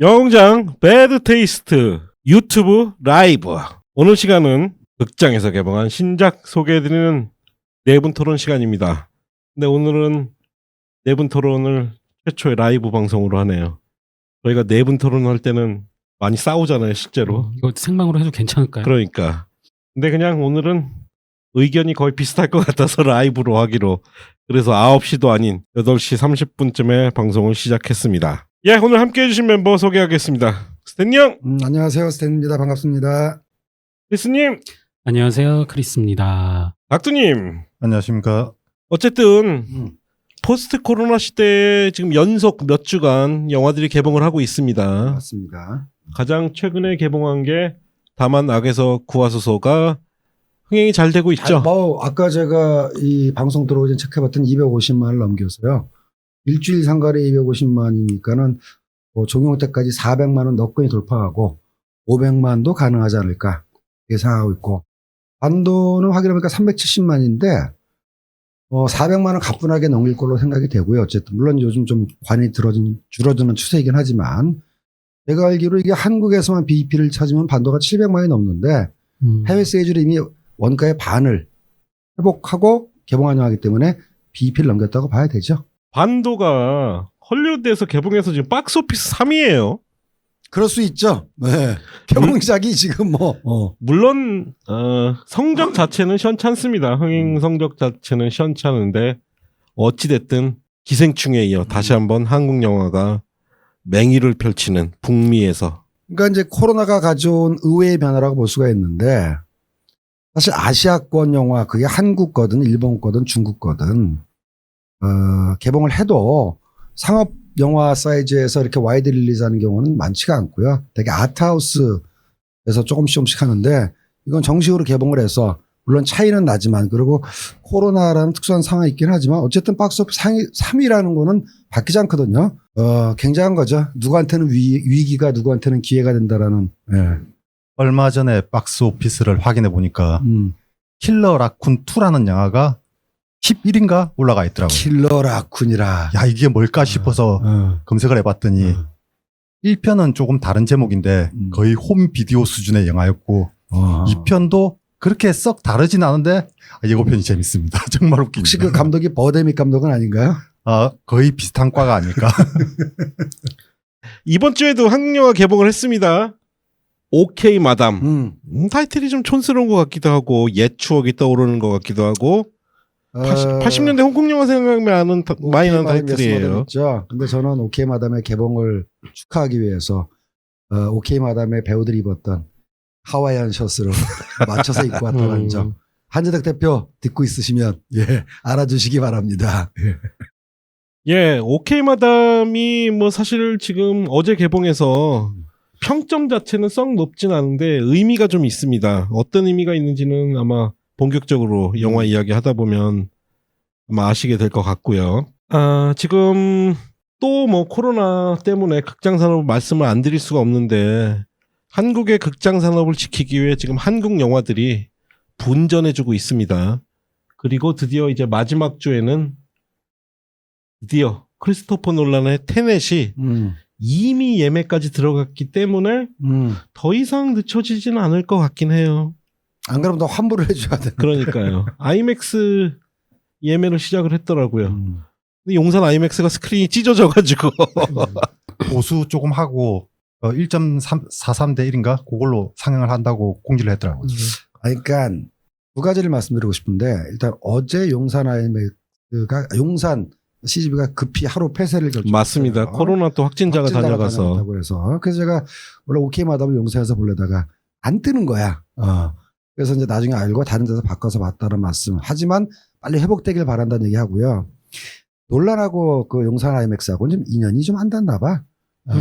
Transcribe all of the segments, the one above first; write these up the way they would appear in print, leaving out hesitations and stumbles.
영웅장 배드 테이스트 유튜브 라이브. 오늘 시간은 극장에서 개봉한 신작 소개해드리는 네분 토론 시간입니다. 근데 오늘은 네분 토론을 최초의 라이브 방송으로 하네요. 저희가 네분 토론할 때는 많이 싸우잖아요, 실제로. 이거 생방으로 해도 괜찮을까요? 그러니까. 근데 그냥 오늘은 의견이 거의 비슷할 것 같아서 라이브로 하기로. 그래서 9시도 아닌 8시 30분쯤에 방송을 시작했습니다. 예, 오늘 함께 해주신 멤버 소개하겠습니다. 스탠리 형! 안녕하세요. 스탠입니다. 반갑습니다. 크리스님! 안녕하세요, 크리스입니다. 닥두님! 안녕하십니까. 어쨌든 포스트 코로나 시대에 지금 연속 몇 주간 영화들이 개봉을 하고 있습니다. 맞습니다. 가장 최근에 개봉한 게 다만 악에서 구하소서가 흥행이 잘 되고 있죠. 아까 제가 이 방송 들어오기 전 체크해봤더니 250만을 넘겨서요. 일주일 상가에 250만이니까는 종영 때까지 400만 원 너끈히 돌파하고 500만도 가능하지 않을까 예상하고 있고, 반도는 확인해보니까 370만인데 400만 원 가뿐하게 넘길 걸로 생각이 되고요. 어쨌든 물론 요즘 좀 관이 줄어드는 추세이긴 하지만, 제가 알기로 이게 한국에서만 BEP를 찾으면 반도가 700만이 넘는데 해외 세이즈로 이미 원가의 반을 회복하고 개봉한 영화이기 때문에 BEP를 넘겼다고 봐야 되죠. 반도가 헐리우드에서 개봉해서 지금 박스오피스 3위예요. 그럴 수 있죠. 네. 개봉작이 지금 물론 성적 자체는 시원찮습니다. 흥행 성적 자체는 시원찮은데 어찌됐든 기생충에 이어 다시 한번 한국 영화가 맹위를 펼치는 북미에서. 그러니까 이제 코로나가 가져온 의외의 변화라고 볼 수가 있는데, 사실 아시아권 영화, 그게 한국 거든 일본 거든 중국 거든 개봉을 해도 상업 영화 사이즈에서 이렇게 와이드 릴리즈하는 경우는 많지가 않고요. 되게 아트하우스에서 조금씩 하는데, 이건 정식으로 개봉을 해서 물론 차이는 나지만, 그리고 코로나라는 특수한 상황이 있긴 하지만 어쨌든 박스오피스 3위라는 거는 바뀌지 않거든요. 굉장한 거죠. 누구한테는 위기가 누구한테는 기회가 된다라는. 예. 얼마 전에 박스 오피스를 확인해 보니까 킬러 라쿤 2라는 영화가 11인가 올라가 있더라고요. 킬러 라쿤이라. 야, 이게 뭘까 싶어서 검색을 해봤더니 1편은 조금 다른 제목인데 거의 홈 비디오 수준의 영화였고 2편도 그렇게 썩 다르진 않은데 예고편이 재밌습니다. 정말 웃깁니다. 혹시 그 감독이 버데믹 감독은 아닌가요? 거의 비슷한 과가 아닐까. 이번 주에도 한국 영화 개봉을 했습니다. 오케이 마담. 타이틀이 좀 촌스러운 것 같기도 하고 옛 추억이 떠오르는 것 같기도 하고 80년대 홍콩 영화 생각나는 많이 나는 타이틀이에요. 근데 저는 오케이 마담의 개봉을 축하하기 위해서 오케이 마담의 배우들이 입었던 하와이안 셔츠를 맞춰서 입고 왔다는 점, 한재덕 대표 듣고 있으시면 알아주시기 바랍니다. 예, 오케이 마담이 뭐 사실 지금 어제 개봉해서 평점 자체는 썩 높진 않은데 의미가 좀 있습니다. 어떤 의미가 있는지는 아마 본격적으로 영화 이야기 하다 보면 아마 아시게 될 것 같고요. 지금 또 뭐 코로나 때문에 극장 산업 말씀을 안 드릴 수가 없는데, 한국의 극장 산업을 지키기 위해 지금 한국 영화들이 분전해주고 있습니다. 그리고 드디어 이제 마지막 주에는 드디어 크리스토퍼 놀란의 테넷이 이미 예매까지 들어갔기 때문에 더 이상 늦춰지지는 않을 것 같긴 해요. 안 그러면 더 환불을 해줘야 돼. 그러니까요. 아이맥스 예매를 시작을 했더라고요. 근데 용산 아이맥스가 스크린이 찢어져가지고 보수 조금 하고 1.43대 1인가 그걸로 상영을 한다고 공지를 했더라고요. 그러니까 두 가지를 말씀드리고 싶은데, 일단 어제 용산 용산 CGV가 급히 하루 폐쇄를 결정했어요. 맞습니다. 코로나 또 확진자가 다녀가서. 그래서 제가 원래 오케이 마담을 용산에서 보려다가 안 뜨는 거야. 그래서 이제 나중에 알고 다른 데서 바꿔서 봤다는 말씀. 하지만 빨리 회복되길 바란다는 얘기하고요. 논란하고 그 용산 아이맥스하고는 좀 인연이 좀 안 닿나 봐.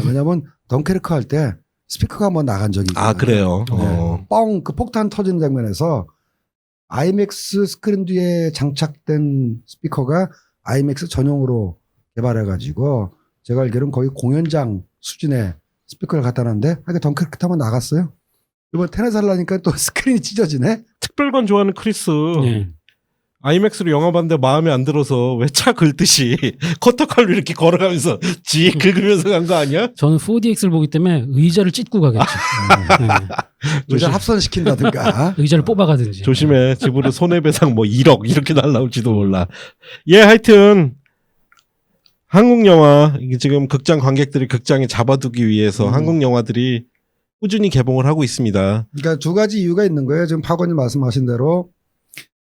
왜냐면 덩케르크 할 때 스피커가 한번 나간 적이 있어요. 그래요? 뻥, 그 폭탄 터지는 장면에서 아이맥스 스크린 뒤에 장착된 스피커가 아이맥스 전용으로 개발해가지고, 제가 알기로는 거의 공연장 수준의 스피커를 갖다 놨는데 하게 덩크르크 타면 나갔어요. 이번 테넷 하려니까 또 스크린이 찢어지네. 특별관 좋아하는 크리스. 아이맥스로 영화 봤는데 마음에 안 들어서 왜 차 긁듯이 커터칼로 이렇게 걸어가면서 지 긁으면서 간 거 아니야? 저는 4DX를 보기 때문에 의자를 찢고 가겠지. 네. 의자 합선시킨다든가. 의자를 뽑아가든지. 조심해. 집으로 손해배상 뭐 1억 이렇게 날라올지도 몰라. 예, 하여튼 한국 영화 이게 지금 극장 관객들이 극장에 잡아두기 위해서 한국 영화들이 꾸준히 개봉을 하고 있습니다. 그러니까 두 가지 이유가 있는 거예요. 지금 박원님 말씀하신 대로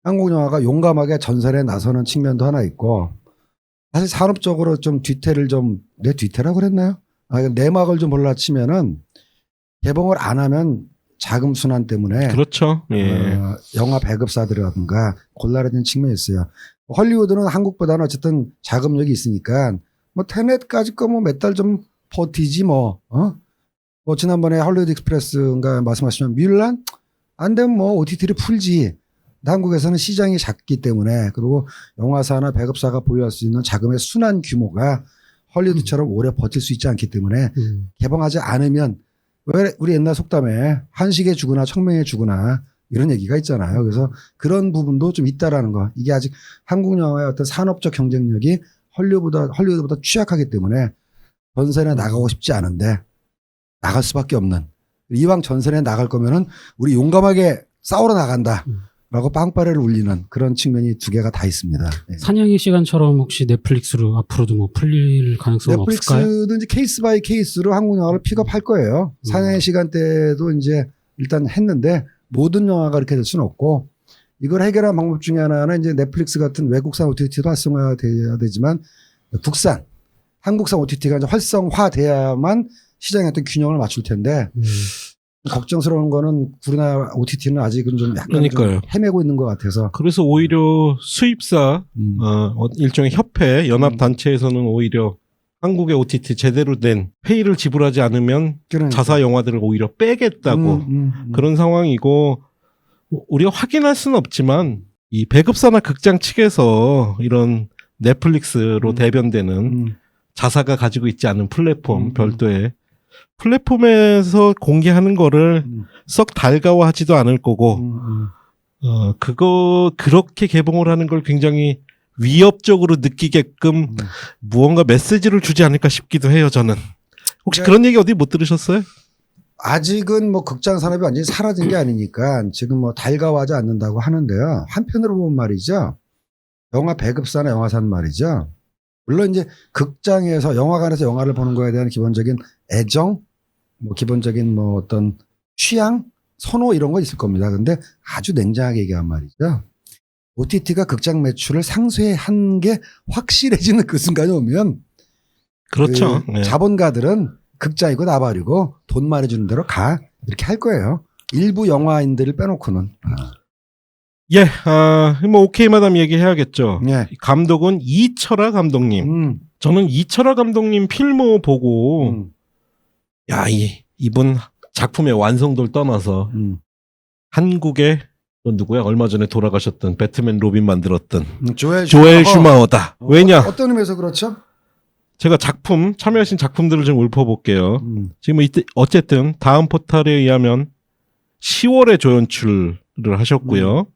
한국 영화가 용감하게 전선에 나서는 측면도 하나 있고, 사실 산업적으로 좀 뒤태를 좀, 내 뒤태라고 그랬나요? 내막을 좀 몰라치면은 개봉을 안 하면 자금 순환 때문에 그렇죠. 예. 영화 배급사들이라든가 곤란해진 측면이 있어요. 헐리우드는 한국보다는 어쨌든 자금력이 있으니까 뭐 테넷까지 거 뭐 몇 달 좀 버티지 뭐. 뭐 지난번에 헐리우드 익스프레스인가 말씀하시면 뮬란 안 되면 뭐 OTT를 풀지. 한국에서는 시장이 작기 때문에, 그리고 영화사나 배급사가 보유할 수 있는 자금의 순환 규모가 헐리우드처럼 오래 버틸 수 있지 않기 때문에 개봉하지 않으면, 왜 우리 옛날 속담에 한식에 죽으나 청명에 죽으나 이런 얘기가 있잖아요. 그래서 그런 부분도 좀 있다라는 거. 이게 아직 한국 영화의 어떤 산업적 경쟁력이 헐리우드보다 취약하기 때문에 전선에 나가고 싶지 않은데 나갈 수밖에 없는, 이왕 전선에 나갈 거면은 우리 용감하게 싸우러 나간다 라고 빵빠레를 울리는 그런 측면이 두 개가 다 있습니다. 네. 사냥의 시간처럼 혹시 넷플릭스로 앞으로도 뭐 풀릴 가능성은 없을까요? 넷플릭스도 이제 케이스 바이 케이스로 한국 영화를 픽업할 거예요. 사냥의 시간 때도 이제 일단 했는데 모든 영화가 그렇게 될 수는 없고, 이걸 해결한 방법 중에 하나는 이제 넷플릭스 같은 외국산 OTT도 활성화돼야 되지만 국산, 한국산 OTT가 이제 활성화돼야만 시장의 어떤 균형을 맞출 텐데 걱정스러운 거는 우리나라 OTT는 아직은 좀 약간 좀 헤매고 있는 것 같아서. 그래서 오히려 수입사, 일종의 협회, 연합단체에서는 오히려 한국의 OTT 제대로 된 페이를 지불하지 않으면 그러니까. 자사 영화들을 오히려 빼겠다고 그런 상황이고, 우리가 확인할 수는 없지만 이 배급사나 극장 측에서 이런 넷플릭스로 대변되는 자사가 가지고 있지 않은 플랫폼, 별도의 플랫폼에서 공개하는 거를 썩 달가워하지도 않을 거고, 그렇게 개봉을 하는 걸 굉장히 위협적으로 느끼게끔 무언가 메시지를 주지 않을까 싶기도 해요, 저는. 혹시 그런 얘기 어디 못 들으셨어요? 아직은 뭐 극장 산업이 완전히 사라진 게 아니니까 지금 뭐 달가워하지 않는다고 하는데요. 한편으로 보면 말이죠. 영화 배급사나 영화사는 말이죠. 물론 이제 극장에서 영화관에서 영화를 보는 거에 대한 기본적인 애정, 뭐 기본적인 뭐 어떤 취향, 선호 이런 거 있을 겁니다. 근데 아주 냉정하게 얘기한 말이죠. OTT가 극장 매출을 상쇄한 게 확실해지는 그 순간이 오면 그렇죠. 그 자본가들은 극장이고 나발이고 돈 많이 주는 대로 가 이렇게 할 거예요. 일부 영화인들을 빼놓고는. 예, 뭐 오케이 마담 얘기해야겠죠. 예. 감독은 이철아 감독님. 저는 이철아 감독님 필모 보고 야, 이분 작품의 완성도를 떠나서 한국의 누구야? 얼마 전에 돌아가셨던 배트맨 로빈 만들었던 조엘 슈마어다. 왜냐? 어떤 의미에서 그렇죠? 제가 참여하신 작품들을 좀 읊어볼게요. 지금 이때 어쨌든 다음 포탈에 의하면 10월에 조연출을 하셨고요.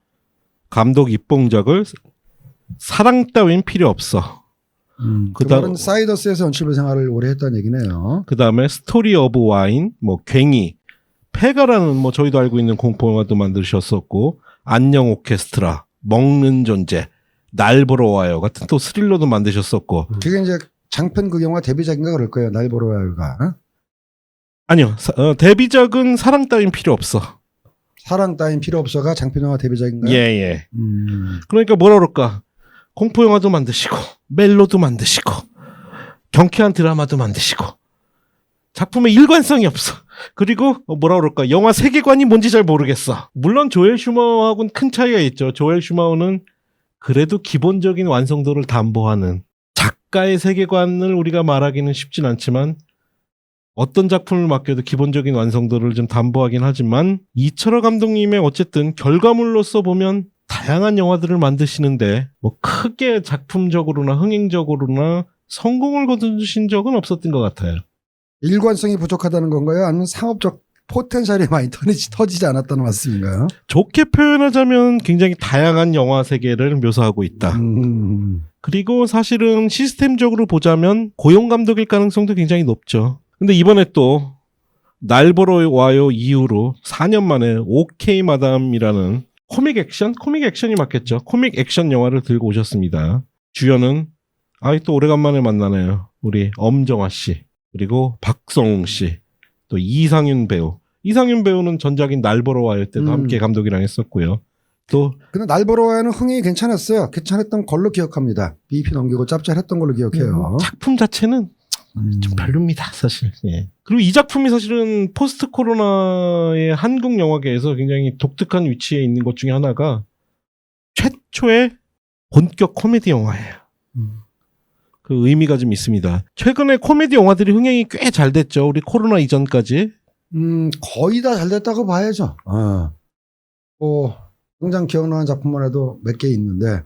감독 입봉작을 사랑 따윈 필요 없어. 그다음 사이더스에서 연출부 생활을 오래 했다는 얘기네요. 그 다음에 스토리 오브 와인, 뭐 괭이, 페가라는 뭐 저희도 알고 있는 공포영화도 만드셨었고, 안녕 오케스트라, 먹는 존재, 날 보러 와요 같은 또 스릴러도 만드셨었고. 그게 이제 장편 그 영화 데뷔작인가 그럴 거예요. 날 보러 와요가. 아니요, 데뷔작은 사랑 따윈 필요 없어. 사랑 따윈 필요 없어가 장편 영화 데뷔작인가요? 예. 그러니까 뭐라 그럴까? 공포영화도 만드시고, 멜로도 만드시고, 경쾌한 드라마도 만드시고, 작품에 일관성이 없어. 그리고 뭐라 그럴까? 영화 세계관이 뭔지 잘 모르겠어. 물론 조엘 슈마어하고는 큰 차이가 있죠. 조엘 슈마어는 그래도 기본적인 완성도를 담보하는, 작가의 세계관을 우리가 말하기는 쉽진 않지만 어떤 작품을 맡겨도 기본적인 완성도를 좀 담보하긴 하지만, 이철아 감독님의 어쨌든 결과물로서 보면 다양한 영화들을 만드시는데 뭐 크게 작품적으로나 흥행적으로나 성공을 거두신 적은 없었던 것 같아요. 일관성이 부족하다는 건가요? 아니면 상업적 포텐셜이 많이 터지지 않았다는 말씀인가요? 좋게 표현하자면 굉장히 다양한 영화 세계를 묘사하고 있다. 그리고 사실은 시스템적으로 보자면 고용 감독일 가능성도 굉장히 높죠. 근데 이번에 또 날 보러 와요 이후로 4년 만에 오케이 마담이라는 코믹 액션이 맞겠죠. 코믹 액션 영화를 들고 오셨습니다. 주연은 또 오래간만에 만나네요. 우리 엄정화 씨, 그리고 박성웅 씨, 또 이상윤 배우. 이상윤 배우는 전작인 날 보러 와요 때도 함께 감독이랑 했었고요. 또 근데 날 보러 와요는 흥이 괜찮았어요. 괜찮았던 걸로 기억합니다. BP 넘기고 짭짤했던 걸로 기억해요. 작품 자체는 좀 별로입니다, 사실. 예. 그리고 이 작품이 사실은 포스트 코로나의 한국 영화계에서 굉장히 독특한 위치에 있는 것 중에 하나가 최초의 본격 코미디 영화예요. 그 의미가 좀 있습니다. 최근에 코미디 영화들이 흥행이 꽤 잘 됐죠. 우리 코로나 이전까지. 거의 다 잘 됐다고 봐야죠. 당장 기억나는 작품만 해도 몇 개 있는데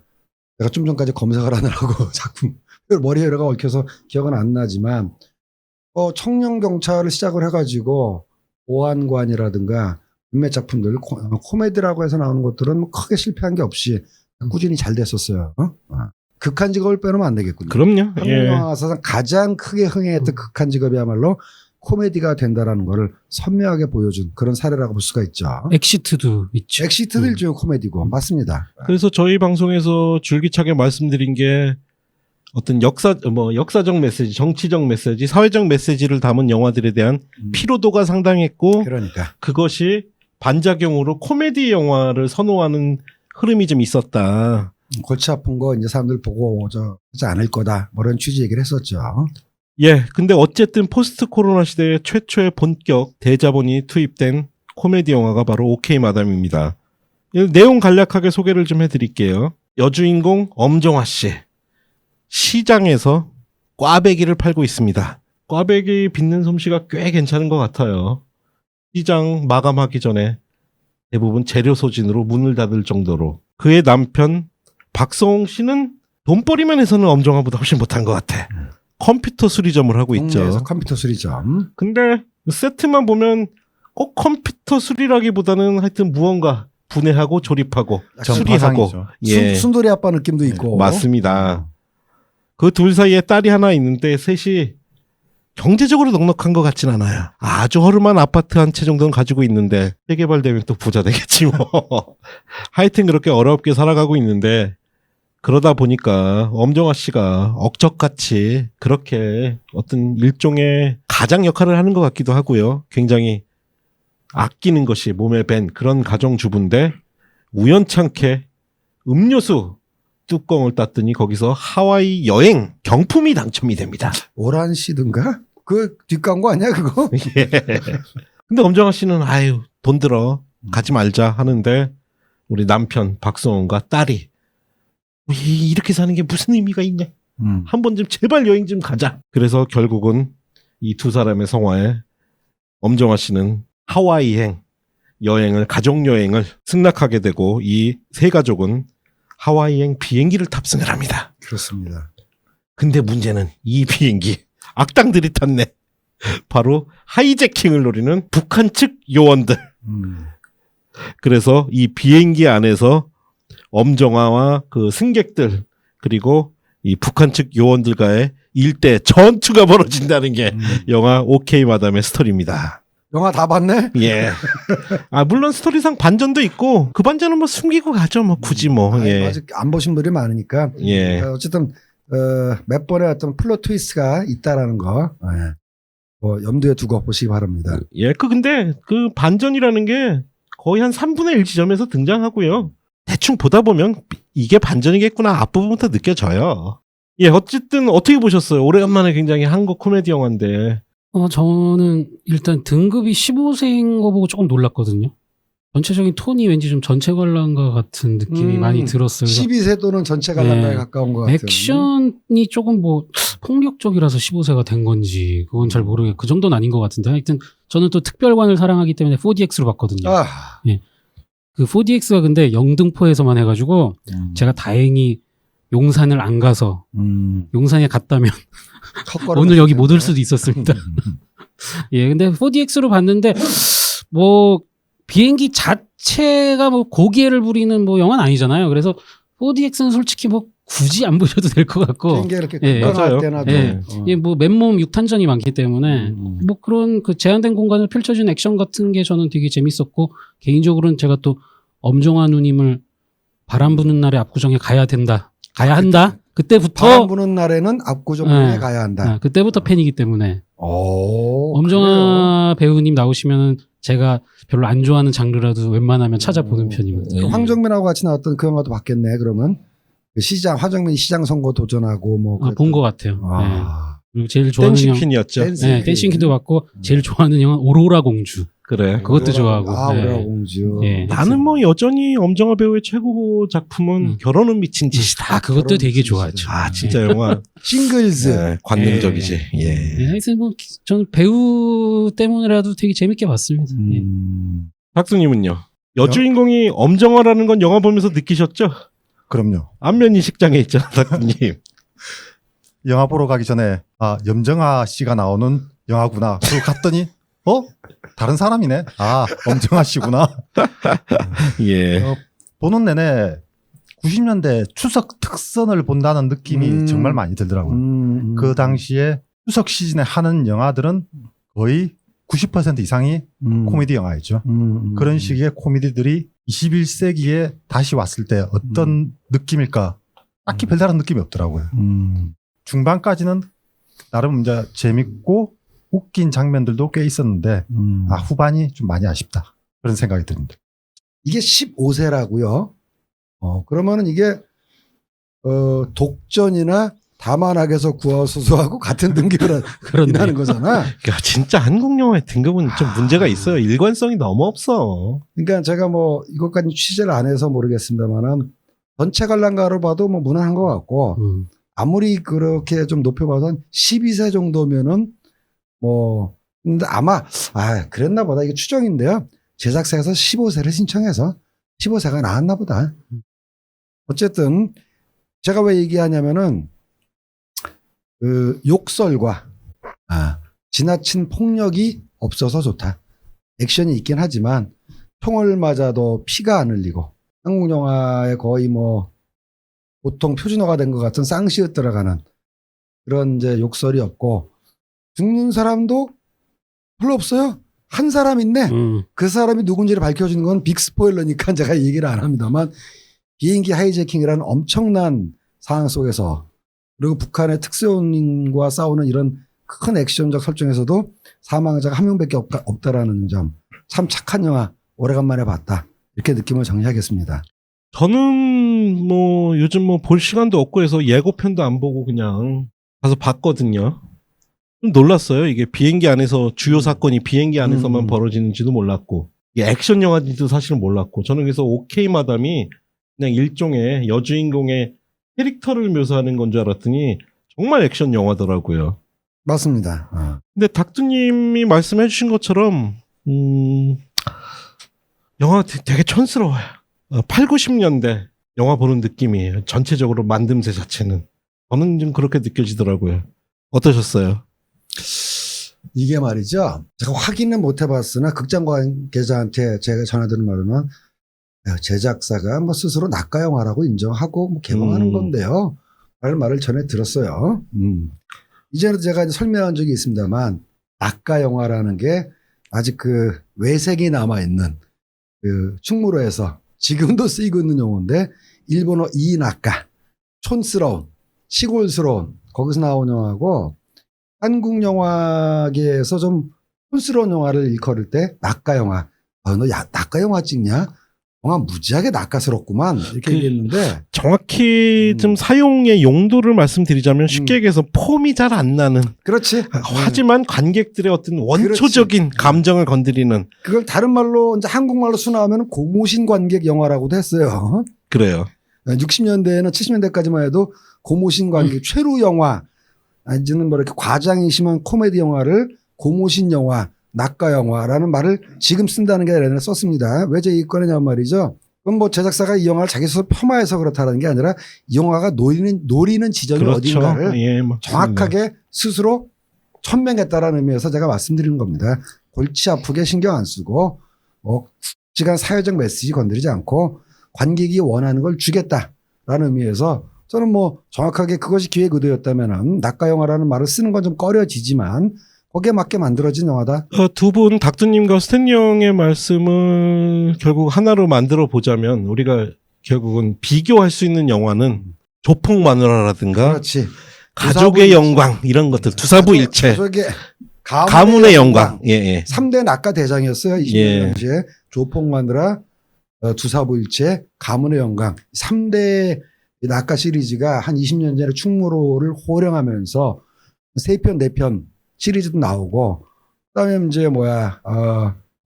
내가 좀 전까지 검색을 하느라고 작품 머리에 여러가 얽혀서 기억은 안 나지만 청년 경찰을 시작을 해가지고 보안관이라든가 몇몇 작품들 코미디라고 해서 나오는 것들은 뭐 크게 실패한 게 없이 꾸준히 잘 됐었어요. 극한 직업을 빼놓으면 안 되겠군요. 그럼요. 한국 예. 영화 사상 가장 크게 흥행했던 극한 직업이야말로 코미디가 된다라는 거를 선명하게 보여준 그런 사례라고 볼 수가 있죠. 엑시트도 있죠. 엑시트도 일종의 코미디고 맞습니다. 그래서 저희 방송에서 줄기차게 말씀드린 게 어떤 역사적 메시지, 정치적 메시지, 사회적 메시지를 담은 영화들에 대한 피로도가 상당했고 그러니까 그것이 반작용으로 코미디 영화를 선호하는 흐름이 좀 있었다. 골치 아픈 거 이제 사람들 보고 하지 않을 거다. 뭐 이런 취지 얘기를 했었죠. 예, 근데 어쨌든 포스트 코로나 시대의 최초의 본격 대자본이 투입된 코미디 영화가 바로 오케이 마담입니다. 내용 간략하게 소개를 좀 해드릴게요. 여주인공 엄정화 씨. 시장에서 꽈배기를 팔고 있습니다. 꽈배기 빚는 솜씨가 꽤 괜찮은 것 같아요. 시장 마감하기 전에 대부분 재료 소진으로 문을 닫을 정도로. 그의 남편 박성웅 씨는 돈벌이만 해서는 엄정화보다 훨씬 못한 것 같아. 컴퓨터 수리점을 하고 있죠. 동네에서 컴퓨터 수리점. 근데 세트만 보면 꼭 컴퓨터 수리라기보다는 하여튼 무언가 분해하고 조립하고 수리하고. 정파상이죠. 예, 순돌이 아빠 느낌도 있고. 맞습니다. 그 둘 사이에 딸이 하나 있는데 셋이 경제적으로 넉넉한 것 같진 않아요. 아주 허름한 아파트 한 채 정도는 가지고 있는데 재개발되면 또 부자 되겠지 뭐. 하여튼 그렇게 어렵게 살아가고 있는데 그러다 보니까 엄정화 씨가 억적같이 그렇게 어떤 일종의 가장 역할을 하는 것 같기도 하고요. 굉장히 아끼는 것이 몸에 밴 그런 가정주부인데 우연찮게 음료수 뚜껑을 땄더니 거기서 하와이 여행 경품이 당첨이 됩니다. 오란 씨든가? 그 뒷광고 아니야 그거? 예. 근데 엄정화 씨는 아유 돈 들어 가지 말자 하는데 우리 남편 박성원과 딸이 이렇게 사는 게 무슨 의미가 있냐? 한 번 좀 제발 여행 좀 가자. 그래서 결국은 이 두 사람의 성화에 엄정화 씨는 하와이행 여행을 가족 여행을 승낙하게 되고 이 세 가족은 하와이행 비행기를 탑승을 합니다. 그렇습니다. 근데 문제는 이 비행기 악당들이 탔네. 바로 하이제킹을 노리는 북한 측 요원들. 그래서 이 비행기 안에서 엄정화와 그 승객들 그리고 이 북한 측 요원들과의 일대 전투가 벌어진다는 게 영화 오케이 마담의 스토리입니다. 영화 다 봤네? 예. 물론 스토리상 반전도 있고 그 반전은 뭐 숨기고 가죠. 뭐 굳이 뭐. 예. 아직 안 보신 분들이 많으니까. 예. 어쨌든 몇 번의 어떤 플롯 트위스트가 있다라는 거 뭐 염두에 두고 보시기 바랍니다. 예. 근데 그 반전이라는 게 거의 한 3분의 1 지점에서 등장하고요. 대충 보다 보면 이게 반전이겠구나 앞부분부터 느껴져요. 예. 어쨌든 어떻게 보셨어요? 오래간만에 굉장히 한국 코미디 영화인데. 저는 일단 등급이 15세인 거 보고 조금 놀랐거든요. 전체적인 톤이 왠지 좀 전체 관람가 같은 느낌이 많이 들었어요. 12세 또는 전체 관람가에 네. 가까운 것 같아요. 액션이 조금 뭐 폭력적이라서 15세가 된 건지 그건 잘 모르겠고 그 정도는 아닌 것 같은데 하여튼 저는 또 특별관을 사랑하기 때문에 4DX로 봤거든요. 그 4DX가 근데 영등포에서만 해가지고 제가 다행히 용산을 안 가서 용산에 갔다면 오늘 여기 못 올 수도 있었습니다. 예, 근데 4DX로 봤는데 뭐 비행기 자체가 뭐 고기를 부리는 뭐 영화는 아니잖아요. 그래서 4DX는 솔직히 뭐 굳이 안 보셔도 될 것 같고. 비행기 이렇게 예, 급강할 맞아요. 때나 예. 이게 뭐 맨몸 육탄전이 많기 때문에 뭐 그런 그 제한된 공간을 펼쳐준 액션 같은 게 저는 되게 재밌었고 개인적으로는 제가 또 엄정화 누님을 바람 부는 날에 압구정에 가야 한다. 그때부터 바람 부는 날에는 압구정에 네. 가야 한다. 그때부터 팬이기 때문에 오, 엄정화 배우님 나오시면 제가 별로 안 좋아하는 장르라도 웬만하면 찾아보는 편입니다. 그래요. 황정민하고 같이 나왔던 그 영화도 봤겠네. 그러면 그 시장 황정민이 시장 선거 도전하고 뭐 본 것 같아요. 아, 그리고 제일 좋아하는 영화 댄시퀸이었죠. 댄싱퀸도 봤고 제일 좋아하는 영화 오로라 공주. 그래. 그것도 좋아하고. 아, 네. 오라 공주. 예. 나는 뭐 여전히 엄정화 배우의 최고 작품은 결혼은 미친 짓이다. 그것도 결혼 되게 진짜. 좋아하죠. 아 진짜 영화 싱글즈. 네, 관능적이지. 예. 네, 하여튼 뭐 저는 배우 때문이라도 되게 재밌게 봤습니다. 예. 박수님은요? 여주인공이 엄정화라는 건 영화 보면서 느끼셨죠? 그럼요. 안면 이식장에 있잖아, 박수님. 영화 보러 가기 전에 아 염정아 씨가 나오는 영화구나. 그리고 갔더니 다른 사람이네. 아 엄정아 씨구나. 예. 보는 내내 90년대 추석 특선을 본다는 느낌이 정말 많이 들더라고요. 그 당시에 추석 시즌에 하는 영화들은 거의 90% 이상이 코미디 영화였죠. 그런 식의 코미디들이 21세기에 다시 왔을 때 어떤 느낌일까? 딱히 별다른 느낌이 없더라고요. 중반까지는 나름 이제 재밌고 웃긴 장면들도 꽤 있었는데 후반이 좀 많이 아쉽다. 그런 생각이 듭니다. 이게 15세라고요. 그러면은 이게 독전이나 다만학에서 구하소서하고 같은 등급을 그렇네요. 하는 거잖아. 그러니까 진짜 한국 영화의 등급은 좀 문제가 있어요. 일관성이 너무 없어. 그러니까 제가 뭐 이것까지 취재를 안 해서 모르겠습니다만은 전체 관람가를 봐도 뭐 무난한 것 같고 아무리 그렇게 좀 높여봐도 한 12세 정도면은 뭐 근데 아마 그랬나 보다. 이게 추정인데요. 제작사에서 15세를 신청해서 15세가 나왔나 보다. 어쨌든 제가 왜 얘기하냐면은 그 욕설과 지나친 폭력이 없어서 좋다. 액션이 있긴 하지만 총을 맞아도 피가 안 흘리고 한국 영화에 거의 뭐 보통 표준어가 된 것 같은 쌍시읒 들어가는 그런 이제 욕설이 없고 죽는 사람도 별로 없어요. 한 사람 있네. 그 사람이 누군지를 밝혀주는 건 빅 스포일러니까 제가 얘기를 안 합니다만 비행기 하이제킹이라는 엄청난 상황 속에서 그리고 북한의 특수요원과 싸우는 이런 큰 액션적 설정에서도 사망자가 한 명밖에 없다라는 점 참 착한 영화 오래간만에 봤다. 이렇게 느낌을 정리하겠습니다. 저는 뭐 요즘 뭐 볼 시간도 없고 해서 예고편도 안 보고 그냥 가서 봤거든요. 좀 놀랐어요. 이게 비행기 안에서 주요 사건이 비행기 안에서만 벌어지는지도 몰랐고 이게 액션 영화인지도 사실은 몰랐고 저는 그래서 오케이 마담이 그냥 일종의 여주인공의 캐릭터를 묘사하는 건 줄 알았더니 정말 액션 영화더라고요. 맞습니다. 근데 닥두님이 말씀해 주신 것처럼 영화 되게 촌스러워요. 8, 90년대 영화 보는 느낌이에요. 전체적으로 만듦새 자체는. 저는 좀 그렇게 느껴지더라고요. 어떠셨어요? 이게 말이죠. 제가 확인은 못 해봤으나 극장 관계자한테 제가 전해드린 말로는 제작사가 뭐 스스로 낙가 영화라고 인정하고 뭐 개봉하는 건데요. 라는 말을 전해 들었어요. 이전에도 제가 이제 설명한 적이 있습니다만 낙가 영화라는 게 아직 그 외색이 남아있는 그 충무로에서 지금도 쓰이고 있는 용어인데 일본어 이낙가 촌스러운 시골스러운 거기서 나온 영화고 한국 영화계에서 좀 촌스러운 영화를 일컬을 때 낙가 영화. 너 낙가 영화 찍냐? 영화 무지하게 낙가스럽구만 이렇게 얘기했는데 정확히 좀 사용의 용도를 말씀드리자면 쉽게 얘기해서 폼이 잘 안 나는 그렇지. 하지만 관객들의 어떤 원초적인 감정을 건드리는 그걸 다른 말로 이제 한국말로 순화하면 고무신 관객 영화라고도 했어요. 그래요. 60년대에는 70년대까지만 해도 고무신 관객 최루 영화 이제는 뭐 이렇게 과장이 심한 코미디 영화를 고무신 영화 낙가 영화라는 말을 지금 쓴다는 게 아니라 썼습니다. 왜 제가 이 꺼내냐면 말이죠. 그건 뭐 제작사가 이 영화를 자기 스스로 폄하해서 그렇다는 게 아니라 이 영화가 노리는 지점이 그렇죠. 어딘가를 예, 정확하게 스스로 천명했다라는 의미에서 제가 말씀드리는 겁니다. 골치 아프게 신경 안 쓰고 굵직한 사회적 메시지 건드리지 않고 관객이 원하는 걸 주겠다라는 의미에서 저는 뭐 정확하게 그것이 기획 의도였다면은 낙가 영화라는 말을 쓰는 건 좀 꺼려지지만 거기에 맞게 만들어진 영화다. 두 분 닥터님과 스탠리 형의 말씀을 결국 하나로 만들어 보자면 우리가 결국은 비교할 수 있는 영화는 조폭 마누라라든가 그렇지. 가족의 영광 이런 것들 두사부일체 가족의 가문의 영광 예. 3대 낙가 대장이었어요. 20년 예. 당시에 조폭 마누라 두사부일체 가문의 영광 3대 낙가 시리즈가 한 20년 전에 충무로를 호령하면서 3편 4편 시리즈도 나오고 그다음에 이제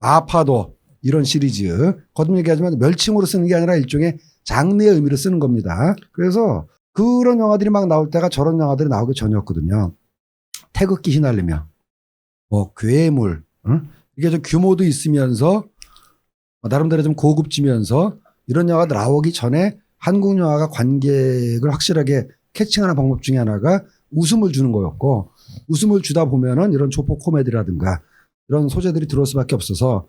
아파도 이런 시리즈 거듭 얘기하지만 멸칭으로 쓰는 게 아니라 일종의 장르의 의미로 쓰는 겁니다. 그래서 그런 영화들이 막 나올 때가 저런 영화들이 나오기 전이었거든요. 태극기 휘날리며 괴물 이게 좀 규모도 있으면서 나름대로 좀 고급지면서 이런 영화가 나오기 전에 한국 영화가 관객을 확실하게 캐칭하는 방법 중에 하나가 웃음을 주는 거였고 웃음을 주다 보면은 이런 조폭 코미디라든가 이런 소재들이 들어올 수밖에 없어서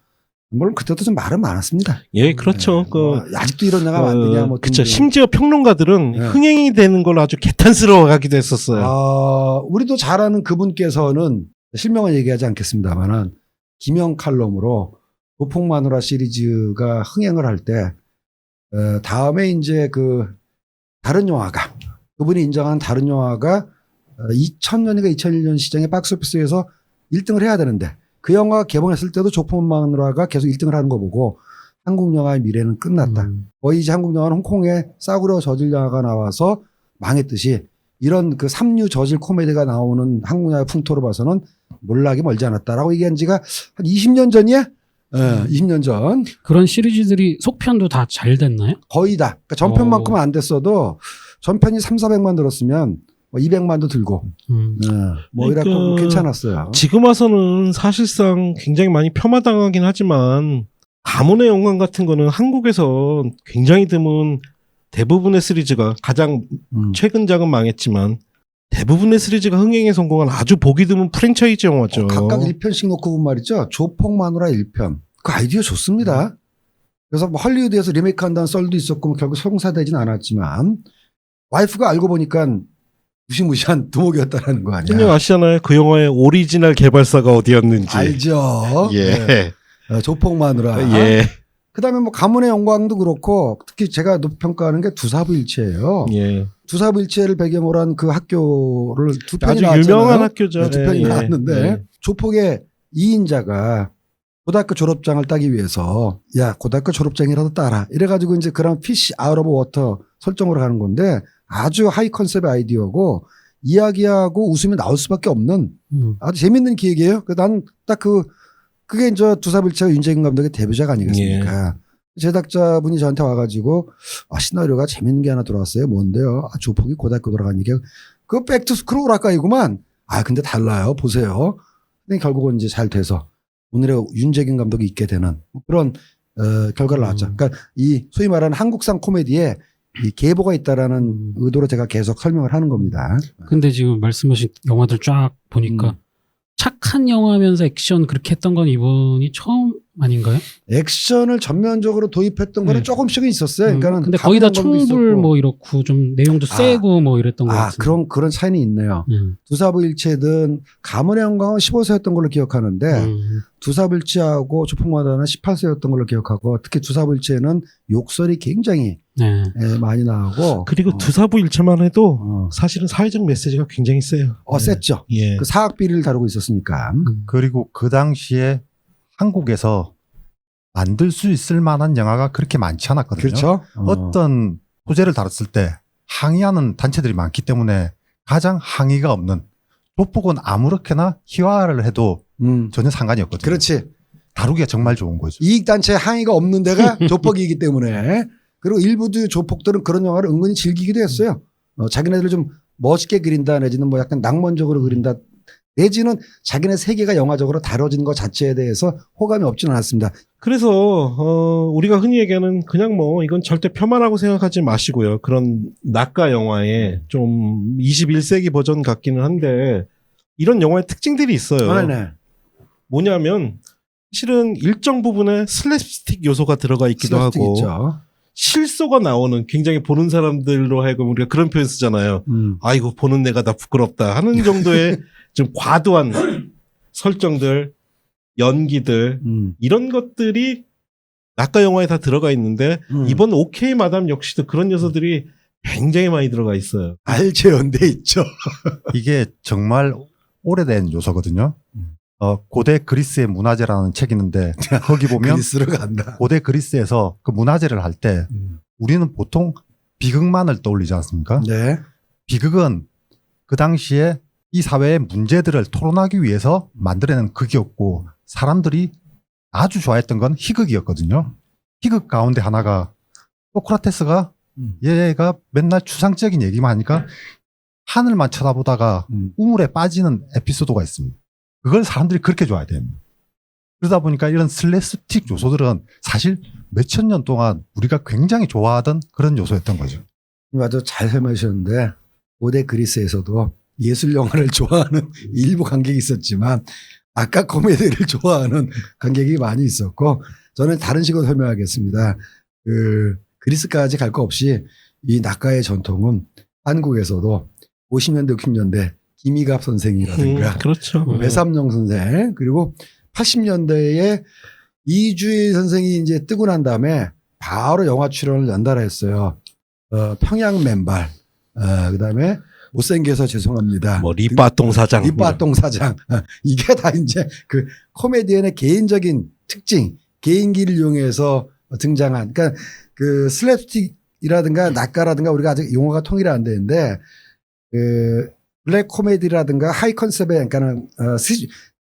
물론 그때도 좀 말은 많았습니다. 예, 그렇죠. 아직도 이런 영화 만드냐 뭐 그렇죠. 등등. 심지어 평론가들은 흥행이 되는 걸 아주 개탄스러워하기도 했었어요. 우리도 잘 아는 그분께서는 실명은 얘기하지 않겠습니다만은 김영 칼럼으로 조폭 마누라 시리즈가 흥행을 할 때 다음에 이제 다른 영화가 그분이 인정한 다른 영화가 2000년인가 2001년 시장에 박스오피스에서 1등을 해야 되는데 그 영화 개봉했을 때도 조폭 마누라가 계속 1등을 하는 거 보고 한국 영화의 미래는 끝났다. 거의 이제 한국 영화는 홍콩에 싸구려 저질 영화가 나와서 망했듯이 이런 삼류 저질 코미디가 나오는 한국 영화의 풍토로 봐서는 몰락이 멀지 않았다라고 얘기한 지가 한 20년 전이야? 20년 전. 그런 시리즈들이 속편도 다 잘 됐나요? 거의 다. 그러니까 전편만큼은 안 됐어도 전편이 300~400만 들었으면 200만도 들고. 이래갖고 괜찮았어요. 지금 와서는 사실상 굉장히 많이 폄하당하긴 하지만 가문의 영광 같은 거는 한국에서 굉장히 드문 대부분의 시리즈가 가장 최근작은 망했지만 대부분의 시리즈가 흥행에 성공한 아주 보기 드문 프랜차이즈 영화죠. 각각 1편씩 놓고 본 말이죠. 조폭 마누라 1편. 그 아이디어 좋습니다. 그래서 할리우드에서 리메이크한다는 썰도 있었고 결국 성사되진 않았지만 와이프가 알고 보니까 무시무시한 두목이었다라는 거 아니야. 그냥 아시잖아요. 그 영화의 오리지널 개발사가 어디였는지. 알죠. 예. 조폭 마누라. 예. 그다음에 가문의 영광도 그렇고 특히 제가 높이 평가하는 게 두사부일체예요. 예. 두사부일체를 배경으로 한 그 학교를 두 편이 아주 나왔잖아요. 유명한 학교죠. 두 편이 예. 나왔는데 예. 조폭의 2인자가 고등학교 졸업장을 따기 위해서 야 고등학교 졸업장이라도 따라 이래가지고 이제 그런 피시 아웃 오브 워터 설정으로 가는 건데 아주 하이 컨셉의 아이디어고 이야기하고 웃음이 나올 수밖에 없는 아주 재밌는 기획이에요. 난 딱 그게 이제 두사부일체가 윤재균 감독의 데뷔작 아니겠습니까? 제작자분이 저한테 와가지고 시나리오가 재밌는 게 하나 들어왔어요. 뭔데요? 조폭이 고등학교 돌아간 얘기가 그거 백투스쿨 오락가이구만. 근데 달라요. 보세요. 근데 결국은 이제 잘 돼서 오늘의 윤재균 감독이 있게 되는 그런 결과를 낳았죠. 그러니까 이 소위 말하는 한국상 코미디에 이 계보가 있다라는 의도로 제가 계속 설명을 하는 겁니다. 근데 지금 말씀하신 영화들 쫙 보니까 착한 영화면서 액션 그렇게 했던 건 이번이 처음 아닌가요? 액션을 전면적으로 도입했던 거는 조금씩은 있었어요. 그러니까는 근데 거의 다 총불 뭐 이렇고 좀 내용도 세고 뭐 이랬던 것 같은데. 그런 차이는 있네요. 두사부일체든 가문의 영광은 15세였던 걸로 기억하는데 두사부일체하고 조폭 마누라는 18세였던 걸로 기억하고 특히 두사부일체는 욕설이 굉장히 많이 나오고 그리고 두사부일체만 해도 사실은 사회적 메시지가 굉장히 세요. 셌죠. 예. 그 사학 비리를 다루고 있었으니까. 그리고 그 당시에 한국에서 만들 수 있을 만한 영화가 그렇게 많지 않았거든요. 그렇죠. 어떤 소재를 다뤘을 때 항의하는 단체들이 많기 때문에 가장 항의가 없는 조폭은 아무렇게나 희화를 해도 전혀 상관이 없거든요. 그렇지. 다루기가 정말 좋은 거죠. 이익단체 항의가 없는 데가 조폭이기 때문에 그리고 일부 조폭들은 그런 영화를 은근히 즐기기도 했어요. 자기네들을 좀 멋있게 그린다 내지는 뭐 약간 낭만적으로 그린다 내지는 자기네 세계가 영화적으로 다뤄진 것 자체에 대해서 호감이 없지는 않았습니다. 그래서 우리가 흔히 얘기하는 그냥 뭐 이건 절대 폄하라고 생각하지 마시고요. 그런 낙가 영화의 좀 21세기 버전 같기는 한데 이런 영화의 특징들이 있어요. 네. 뭐냐면 실은 일정 부분에 슬랩스틱 요소가 들어가 있기도 슬랩스틱 하고 있죠. 실소가 나오는 굉장히 보는 사람들로 하여금 우리가 그런 표현 쓰잖아요. 아이고 보는 내가 다 부끄럽다 하는 정도의 좀 과도한 설정들, 연기들 이런 것들이 낙가 영화에 다 들어가 있는데 이번 오케이 마담 역시도 그런 요소들이 굉장히 많이 들어가 있어요. 알재현돼 있죠. 이게 정말 오래된 요소거든요. 고대 그리스의 문화재라는 책이 있는데 거기 보면 그리스로 간다. 고대 그리스에서 그 문화재를 할 때 우리는 보통 비극만을 떠올리지 않습니까? 네. 비극은 그 당시에 이 사회의 문제들을 토론하기 위해서 만들어낸 극이었고 사람들이 아주 좋아했던 건 희극이었거든요. 희극 가운데 하나가 소크라테스가 얘가 맨날 추상적인 얘기만 하니까 하늘만 쳐다보다가 우물에 빠지는 에피소드가 있습니다. 그걸 사람들이 그렇게 좋아해야 됩니다. 그러다 보니까 이런 슬랩스틱 요소들은 사실 몇천 년 동안 우리가 굉장히 좋아하던 그런 요소였던 거죠. 아주 잘 설명하셨는데 고대 그리스에서도 예술 영화를 좋아하는 일부 관객이 있었지만 아까 코미디를 좋아하는 관객이 많이 있었고 저는 다른 식으로 설명하겠습니다. 그리스까지 갈 거 없이 이 낙가의 전통은 한국에서도 50년대 60년대 김희갑 선생이라든가 그렇죠. 배삼영 선생 그리고 80년대에 이주일 선생이 이제 뜨고 난 다음에 바로 영화 출연을 연달아 했어요. 평양 맨발 그다음에 못생겨서 죄송합니다. 뭐 리빠똥 사장. 리빠똥 사장. 이게 다 이제 그 코미디언의 개인적인 특징, 개인기를 이용해서 등장한. 그러니까 그 슬랩스틱이라든가 낙가라든가 우리가 아직 용어가 통일이 안 되는데 그 블랙 코미디라든가 하이 컨셉의 그러니까는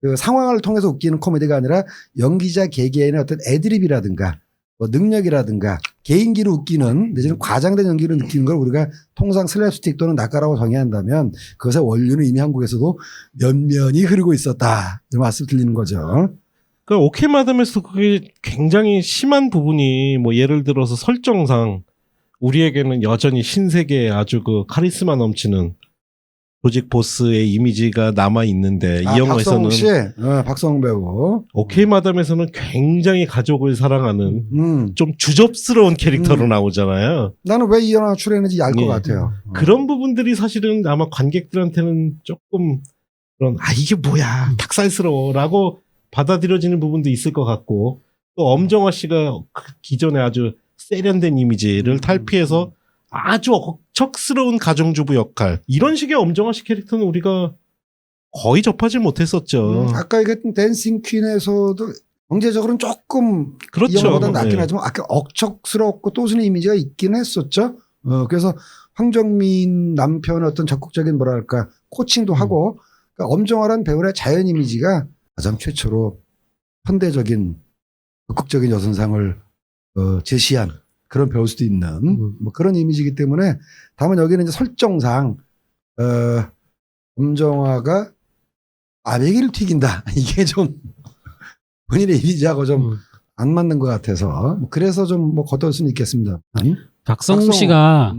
그 상황을 통해서 웃기는 코미디가 아니라 연기자 개개인의 어떤 애드립이라든가 뭐 능력이라든가 개인기로 웃기는 내지는 과장된 연기로 느끼는 걸 우리가 통상 슬랩스틱 또는 낙가라고 정의한다면 그것의 원류는 이미 한국에서도 면면이 흐르고 있었다 이런 말씀 드리는 거죠. 그 오케이 마담에서 그게 굉장히 심한 부분이 뭐 예를 들어서 설정상 우리에게는 여전히 신세계의 아주 그 카리스마 넘치는 조직 보스의 이미지가 남아 있는데 이 영화에서는 박성웅 씨, 박성웅 배우. 오케이 마담에서는 굉장히 가족을 사랑하는 좀 주접스러운 캐릭터로 나오잖아요. 나는 왜 이 영화 출연했는지 알 것 예. 같아요. 그런 부분들이 사실은 아마 관객들한테는 조금 그런 이게 뭐야 닭살스러워라고 받아들여지는 부분도 있을 것 같고 또 엄정화 씨가 그 기존에 아주 세련된 이미지를 탈피해서 아주 억척스러운 가정주부 역할 이런 식의 엄정화 씨 캐릭터는 우리가 거의 접하지 못했었죠. 아까 얘기했던 댄싱 퀸에서도 경제적으로는 조금 그렇죠. 이 영화보다 낫긴 네. 하지만 아까 억척스럽고 또수는 이미지가 있긴 했었죠. 그래서 황정민 남편의 어떤 적극적인 뭐랄까 코칭도 하고 그러니까 엄정화란 배우의 자연 이미지가 가장 최초로 현대적인 적극적인 여성상을 제시한 그런 배울 수도 있는 뭐 그런 이미지이기 때문에 다만 여기는 이제 설정상 엄정화가 아베기를 튀긴다 이게 좀 본인의 이미지하고 좀 안 맞는 것 같아서 뭐 그래서 좀 뭐 걷어올 수는 있겠습니다. 박성웅 씨가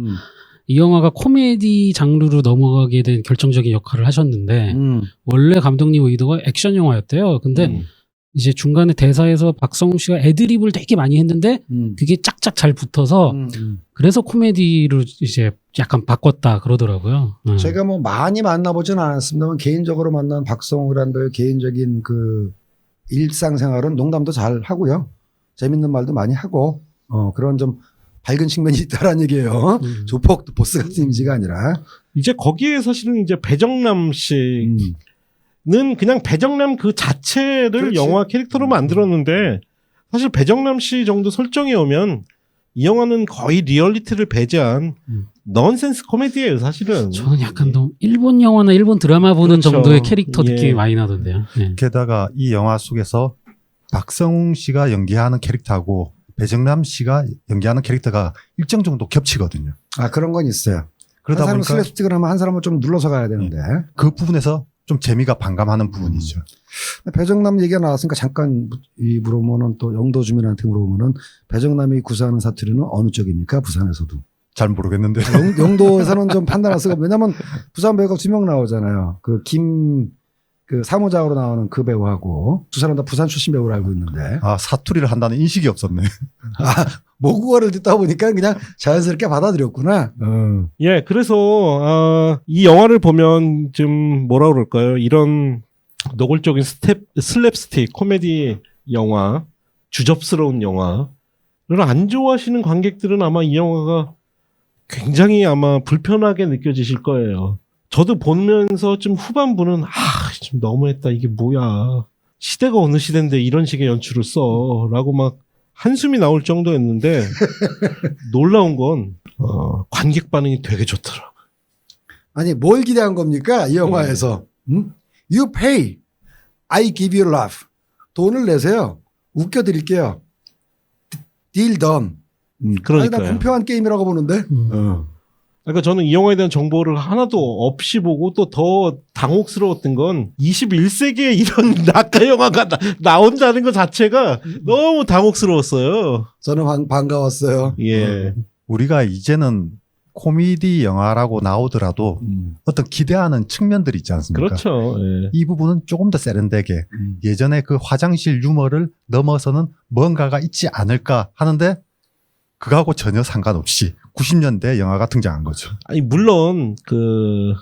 이 영화가 코미디 장르로 넘어가게 된 결정적인 역할을 하셨는데 원래 감독님 의도가 액션 영화였대요. 근데 이제 중간에 대사에서 박성웅 씨가 애드립을 되게 많이 했는데 그게 짝짝 잘 붙어서 그래서 코미디로 이제 약간 바꿨다 그러더라고요. 제가 뭐 많이 만나보진 않았습니다만 개인적으로 만난 박성우라는 배우의 개인적인 그 일상생활은 농담도 잘 하고요. 재밌는 말도 많이 하고 그런 좀 밝은 측면이 있다라는 얘기예요. 조폭 보스 같은 이미지가 아니라. 이제 거기에 사실은 이제 배정남 씨는 그냥 배정남 그 자체를 그렇지. 영화 캐릭터로 만들었는데 사실 배정남 씨 정도 설정이 오면 이 영화는 거의 리얼리티를 배제한 넌센스 코미디예요, 사실은. 저는 약간 너무 일본 영화나 일본 드라마 보는 그렇죠. 정도의 캐릭터 예. 느낌이 많이 나던데요. 예. 게다가 이 영화 속에서 박성웅 씨가 연기하는 캐릭터하고 배정남 씨가 연기하는 캐릭터가 일정 정도 겹치거든요. 아 그런 건 있어요. 그러다 한 사람은 보니까 슬랩스틱을 하면 한 사람은 좀 눌러서 가야 되는데 그 부분에서 좀 재미가 반감하는 부분이죠. 배정남 얘기가 나왔으니까 잠깐 물어보면은 또 영도 주민한테 물어보면은 배정남이 구사하는 사투리는 어느 쪽입니까? 부산에서도. 잘 모르겠는데. 영도에서는 좀 판단할 수가 왜냐면 부산 배우가 2명 나오잖아요. 그 그 사무장으로 나오는 그 배우하고 두 사람 다 부산 출신 배우로 알고 있는데 아, 사투리를 한다는 인식이 없었네. 모국어를 듣다 보니까 그냥 자연스럽게 받아들였구나. 예, 그래서 이 영화를 보면 좀 뭐라 그럴까요? 이런 노골적인 슬랩스틱 코미디 영화, 주접스러운 영화를 안 좋아하시는 관객들은 아마 이 영화가 굉장히 아마 불편하게 느껴지실 거예요. 저도 보면서 좀 후반부는 좀 너무했다. 이게 뭐야. 시대가 어느 시대인데 이런 식의 연출을 써. 라고 막 한숨이 나올 정도였는데 놀라운 건 관객 반응이 되게 좋더라. 아니 뭘 기대한 겁니까 이 영화에서? You pay, I give you laugh. 돈을 내세요. 웃겨드릴게요. Deal done. 그러니까요. 아니, 나 공평한 게임이라고 보는데. 그러니까 저는 이 영화에 대한 정보를 하나도 없이 보고 또 더 당혹스러웠던 건 21세기에 이런 낙가 영화가 나온다는 것 자체가 너무 당혹스러웠어요. 저는 반가웠어요. 예. 우리가 이제는 코미디 영화라고 나오더라도 어떤 기대하는 측면들이 있지 않습니까? 그렇죠. 예. 이 부분은 조금 더 세련되게 예전에 그 화장실 유머를 넘어서는 뭔가가 있지 않을까 하는데 그거하고 전혀 상관없이 90년대 영화가 등장한 거죠. 아니 물론 그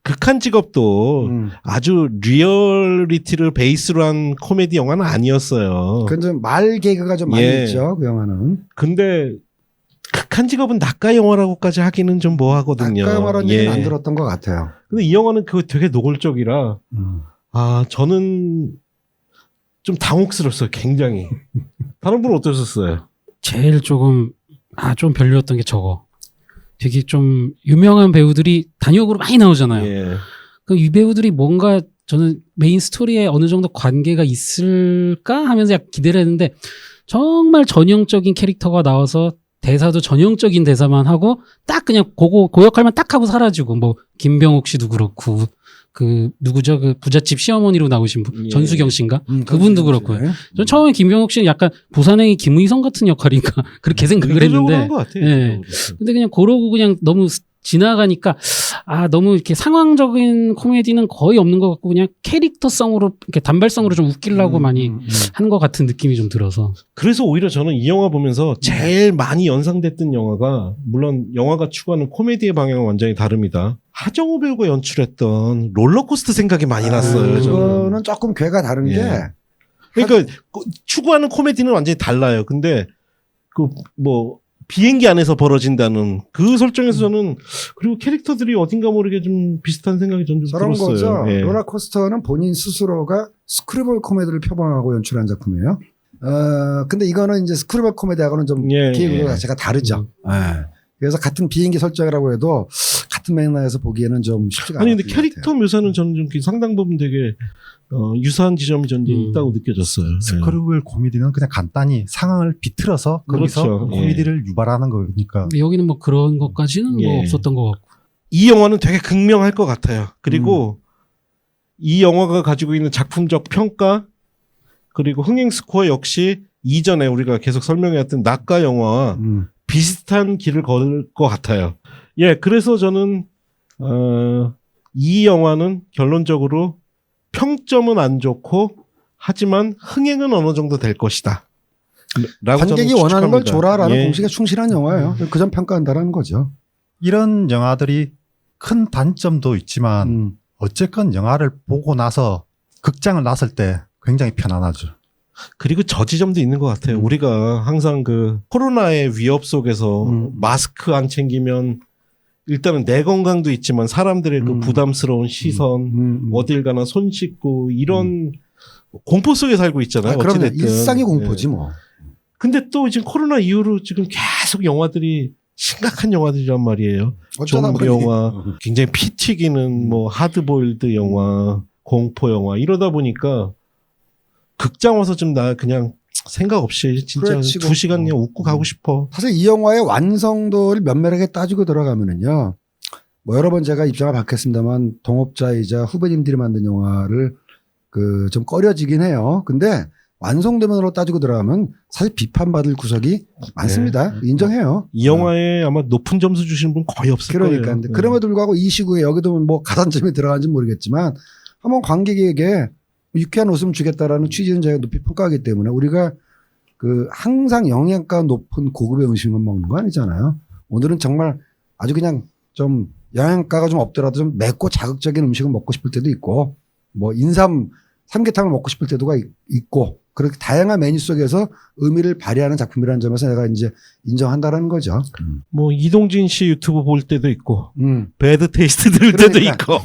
극한 직업도 아주 리얼리티를 베이스로 한 코미디 영화는 아니었어요. 그건 좀 말 개그가 좀 많이 예. 있죠 그 영화는. 근데 극한 직업은 낙가 영화라고까지 하기는 좀 뭐하거든요. 아까 말한 얘기는 안 들었던 것 같아요. 근데 이 영화는 그거 되게 노골적이라 저는 좀 당혹스러웠어요. 굉장히. 다른 분은 어떠셨어요? 제일 조금 좀 별로였던 게 저거. 되게 좀 유명한 배우들이 단역으로 많이 나오잖아요. 예. 그 이 배우들이 뭔가 저는 메인 스토리에 어느 정도 관계가 있을까 하면서 약간 기대를 했는데 정말 전형적인 캐릭터가 나와서 대사도 전형적인 대사만 하고 딱 그냥 그 역할만 딱 하고 사라지고 뭐 김병욱 씨도 그렇고 그 누구죠? 그 부잣집 시어머니로 나오신 분 예. 전수경 씨인가? 그분도 그렇고요. 네. 전 처음에 김병욱 씨는 약간 부산행이 김의성 같은 역할인가 그렇게 생각을 의도적으로 했는데 한것 같아요. 예. 근데 그냥 그러고 그냥 너무 지나가니까 너무 이렇게 상황적인 코미디는 거의 없는 것 같고 그냥 캐릭터성으로 이렇게 단발성으로 좀 웃기려고 많이 하는 것 같은 느낌이 좀 들어서 그래서 오히려 저는 이 영화 보면서 제일 많이 연상됐던 영화가 물론 영화가 추구하는 코미디의 방향은 완전히 다릅니다. 하정우 배우가 연출했던 롤러코스터 생각이 많이 났어요. 저는. 그거는 조금 괴가 다른 예. 게 그러니까 추구하는 코미디는 완전히 달라요. 근데 그 뭐 비행기 안에서 벌어진다는 그 설정에서 저는 그리고 캐릭터들이 어딘가 모르게 좀 비슷한 생각이 좀 저런 들었어요. 거죠. 예. 롤러코스터는 본인 스스로가 스크류벌 코미디를 표방하고 연출한 작품이에요. 근데 이거는 이제 스크류벌 코미디하고는 좀 예, 기획 예. 자체가 다르죠. 예. 그래서 같은 비행기 설정이라고 해도 같은 맥락에서 보기에는 좀 쉽지가 않아요. 아니 근데 캐릭터 묘사는 저는 좀 상당 부분 되게 유사한 지점이 전 있다고 느껴졌어요. 스크류벌 코미디는 그냥 간단히 상황을 비틀어서 거기서 그렇죠. 코미디를 유발하는 거니까. 근데 여기는 뭐 그런 것까지는 뭐 예. 없었던 것 같고 이 영화는 되게 극명할 것 같아요. 그리고 이 영화가 가지고 있는 작품적 평가 그리고 흥행 스코어 역시 이전에 우리가 계속 설명해왔던 낙가 영화와 비슷한 길을 걸 것 같아요. 예, 그래서 저는 이 영화는 결론적으로 평점은 안 좋고 하지만 흥행은 어느 정도 될 것이다. 라고 관객이 저는 원하는 걸 추측합니다. 줘라라는 예. 공식에 충실한 영화예요. 그 점 평가한다라는 거죠. 이런 영화들이 큰 단점도 있지만 어쨌건 영화를 보고 나서 극장을 나설 때 굉장히 편안하죠. 그리고 저 지점도 있는 것 같아요. 우리가 항상 그 코로나의 위협 속에서 마스크 안 챙기면 일단은 내 건강도 있지만 사람들의 그 부담스러운 시선, 어딜 가나 손 씻고 이런 공포 속에 살고 있잖아요. 그러면 어찌됐든. 일상이 공포지 뭐. 근데 또 지금 코로나 이후로 지금 계속 영화들이 심각한 영화들이란 말이에요. 어쩌다 좀비 보니. 영화, 굉장히 피 튀기는 뭐 하드보일드 영화, 공포 영화 이러다 보니까 극장 와서 좀 나 그냥 생각 없이 진짜 그래, 치고. 2시간 그냥 웃고 가고 싶어. 사실 이 영화의 완성도를 면밀하게 따지고 들어가면은요. 뭐 여러 번 제가 입장을 밝혔습니다만 동업자이자 후배님들이 만든 영화를 그 좀 꺼려지긴 해요. 근데 완성도면으로 따지고 들어가면 사실 비판받을 구석이 많습니다. 인정해요. 이 영화에 아마 높은 점수 주시는 분 거의 없을 그러니까 거예요. 근데 그럼에도 불구하고 이 시국에 여기도 뭐 가산점이 들어간지 모르겠지만 한번 관객에게 유쾌한 웃음 주겠다라는 취지는 저희가 높이 평가하기 때문에 우리가 그 항상 영양가 높은 고급의 음식만 먹는 거 아니잖아요. 오늘은 정말 아주 그냥 좀 영양가가 좀 없더라도 좀 맵고 자극적인 음식을 먹고 싶을 때도 있고 뭐 인삼 삼계탕을 먹고 싶을 때도 있고 그렇게 다양한 메뉴 속에서 의미를 발휘하는 작품이라는 점에서 내가 이제 인정한다라는 거죠. 뭐 이동진 씨 유튜브 볼 때도 있고 배드 테이스트 들을 그러니까. 때도 있고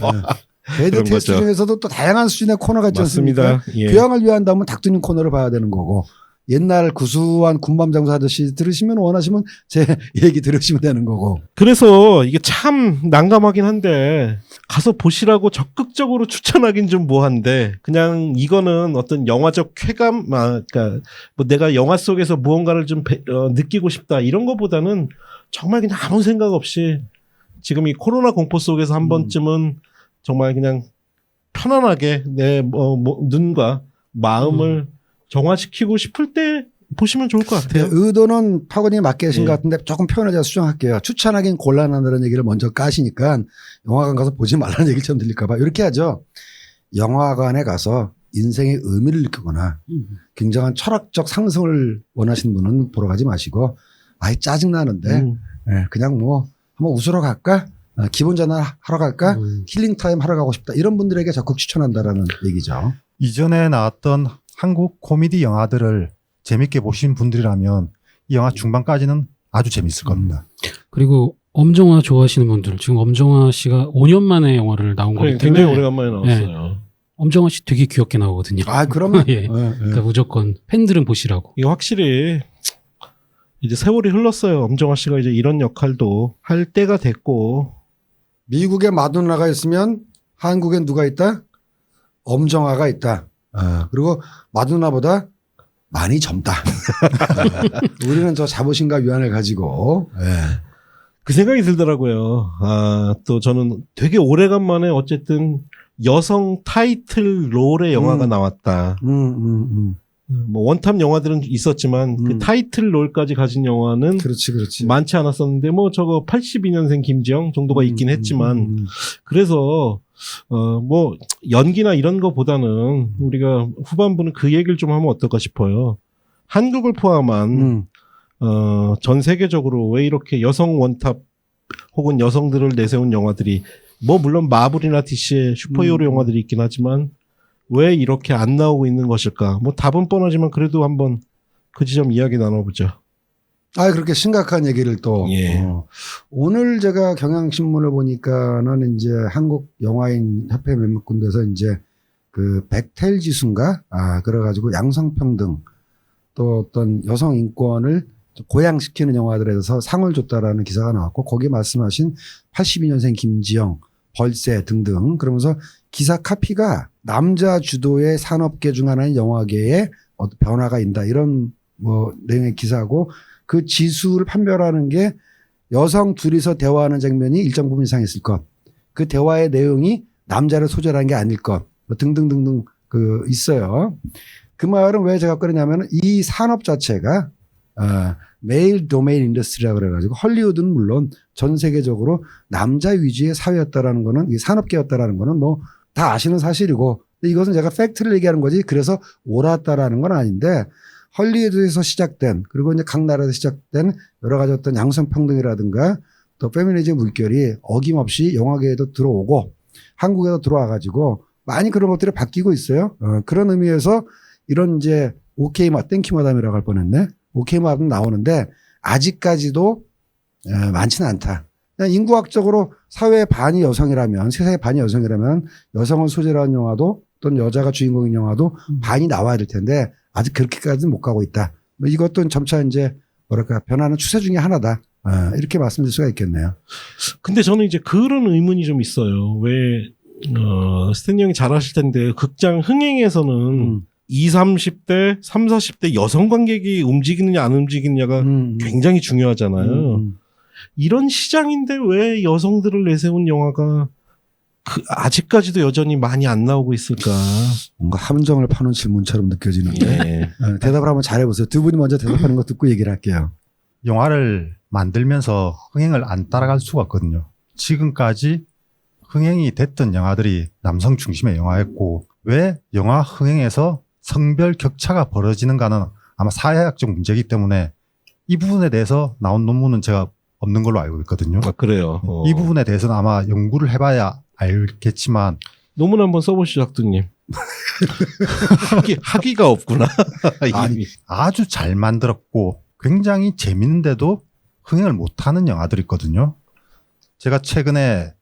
배드 그런 테스트 거죠. 중에서도 또 다양한 수준의 코너가 있지 않습니까? 맞습니다. 예. 교양을 위한다면 닥터님 코너를 봐야 되는 거고 옛날 구수한 군밤장수 아저씨 들으시면 원하시면 제 얘기 들으시면 되는 거고. 그래서 이게 참 난감하긴 한데 가서 보시라고 적극적으로 추천하긴 좀 뭐한데 그냥 이거는 어떤 영화적 쾌감, 그러니까 뭐 내가 영화 속에서 무언가를 좀 느끼고 싶다 이런 거보다는 정말 그냥 아무 생각 없이 지금 이 코로나 공포 속에서 한 번쯤은 정말 그냥 편안하게 내 눈과 마음을 정화시키고 싶을 때 보시면 좋을 것 같아요. 의도는 파고님이 맞게 하신 예. 것 같은데 조금 표현을 제가 수정할게요. 추천하긴 곤란하다는 얘기를 먼저 까시니까 영화관 가서 보지 말라는 얘기처럼 들릴까 봐. 이렇게 하죠. 영화관에 가서 인생의 의미를 느끼거나 굉장한 철학적 상승을 원하시는 분은 보러 가지 마시고 아이 짜증나는데 그냥 뭐 한번 웃으러 갈까? 기분 전환 하러 갈까? 힐링 타임 하러 가고 싶다. 이런 분들에게 적극 추천한다라는 얘기죠. 이전에 나왔던 한국 코미디 영화들을 재밌게 보신 분들이라면 이 영화 중반까지는 아주 재밌을 겁니다. 그리고 엄정화 좋아하시는 분들 지금 엄정화 씨가 5년 만에 영화를 나온 거기 때문에 굉장히 오래간만에 나왔어요. 엄정화 씨 되게 귀엽게 나오거든요. 아, 그러면 예. 그러니까 무조건 팬들은 보시라고. 이거 확실히 이제 세월이 흘렀어요. 엄정화 씨가 이제 이런 역할도 할 때가 됐고 미국에 마돈나가 있으면 한국엔 누가 있다? 엄정화가 있다. 그리고 마돈나보다 많이 젊다. 우리는 저 자부심과 위안을 가지고 그 생각이 들더라고요. 또 저는 되게 오래간만에 어쨌든 여성 타이틀 롤의 영화가 나왔다. 뭐 원탑 영화들은 있었지만 그 타이틀 롤까지 가진 영화는 그렇지. 많지 않았었는데 뭐 저거 82년생 김지영 정도가 있긴 했지만 그래서 뭐 연기나 이런 거보다는 우리가 후반부는 그 얘기를 좀 하면 어떨까 싶어요. 한국을 포함한 전 세계적으로 왜 이렇게 여성 원탑 혹은 여성들을 내세운 영화들이 뭐 물론 마블이나 DC의 슈퍼히어로 영화들이 있긴 하지만 왜 이렇게 안 나오고 있는 것일까? 뭐 답은 뻔하지만 그래도 한번 그 지점 이야기 나눠보죠. 그렇게 심각한 얘기를 또. 예. 오늘 제가 경향신문을 보니까는 이제 한국 영화인 협회 몇몇 군데서 이제 그 백텔 지수인가? 그래가지고 양성평등 또 어떤 여성 인권을 고양시키는 영화들에 대해서 상을 줬다라는 기사가 나왔고 거기에 말씀하신 82년생 김지영, 벌새 등등 그러면서 기사 카피가 남자 주도의 산업계 중 하나인 영화계에 어떤 변화가 있다 이런 뭐 내용의 기사고 그 지수를 판별하는 게 여성 둘이서 대화하는 장면이 일정 부분 이상 있을 것, 그 대화의 내용이 남자를 소재로 한 게 아닐 것 뭐 등등등등 그 있어요. 그 말은 왜 제가 그러냐면 이 산업 자체가 메일 도메인 인더스트리라고 그래가지고 헐리우드는 물론 전 세계적으로 남자 위주의 사회였다라는 거는 이 산업계였다라는 거는 뭐 다 아시는 사실이고 이것은 제가 팩트를 얘기하는 거지 그래서 옳았다라는 건 아닌데 헐리우드에서 시작된 그리고 이제 각 나라에서 시작된 여러 가지 어떤 양성평등이라든가 또 페미니즘 물결이 어김없이 영화계에도 들어오고 한국에도 들어와가지고 많이 그런 것들이 바뀌고 있어요. 그런 의미에서 이런 이제 오케이 땡큐 마담이라고 할 뻔했네. 오케이 마담 나오는데 아직까지도 많지는 않다. 그냥 인구학적으로 사회의 반이 여성이라면 세상의 반이 여성이라면 여성을 소재로 한 영화도 또는 여자가 주인공인 영화도 반이 나와야 될 텐데 아직 그렇게까지는 못 가고 있다. 뭐 이것도 점차 이제 뭐랄까 변하는 추세 중에 하나다. 이렇게 말씀드릴 수가 있겠네요. 근데 저는 이제 그런 의문이 좀 있어요. 왜 스탠리 형이 잘 아실 텐데 극장 흥행에서는 20, 30대, 30, 40대 여성 관객이 움직이느냐 안 움직이느냐가 굉장히 중요하잖아요. 이런 시장인데 왜 여성들을 내세운 영화가 아직까지도 여전히 많이 안 나오고 있을까? 뭔가 함정을 파는 질문처럼 느껴지는데 대답을 한번 잘해보세요. 두 분이 먼저 대답하는 거 듣고 얘기를 할게요. 영화를 만들면서 흥행을 안 따라갈 수가 없거든요. 지금까지 흥행이 됐던 영화들이 남성 중심의 영화였고 왜 영화 흥행에서 성별 격차가 벌어지는가는 아마 사회학적 문제이기 때문에 이 부분에 대해서 나온 논문은 제가 없는 걸로 알고 있거든요. 아, 그래요. 이 부분에 대해서는 아마 연구를 해봐야 알겠지만 논문 한번 써보시죠, 학두님. 학위가 없구나. 아니, 아주 잘 만들었고 굉장히 재밌는데도 흥행을 못하는 영화들이 있거든요. 제가 최근에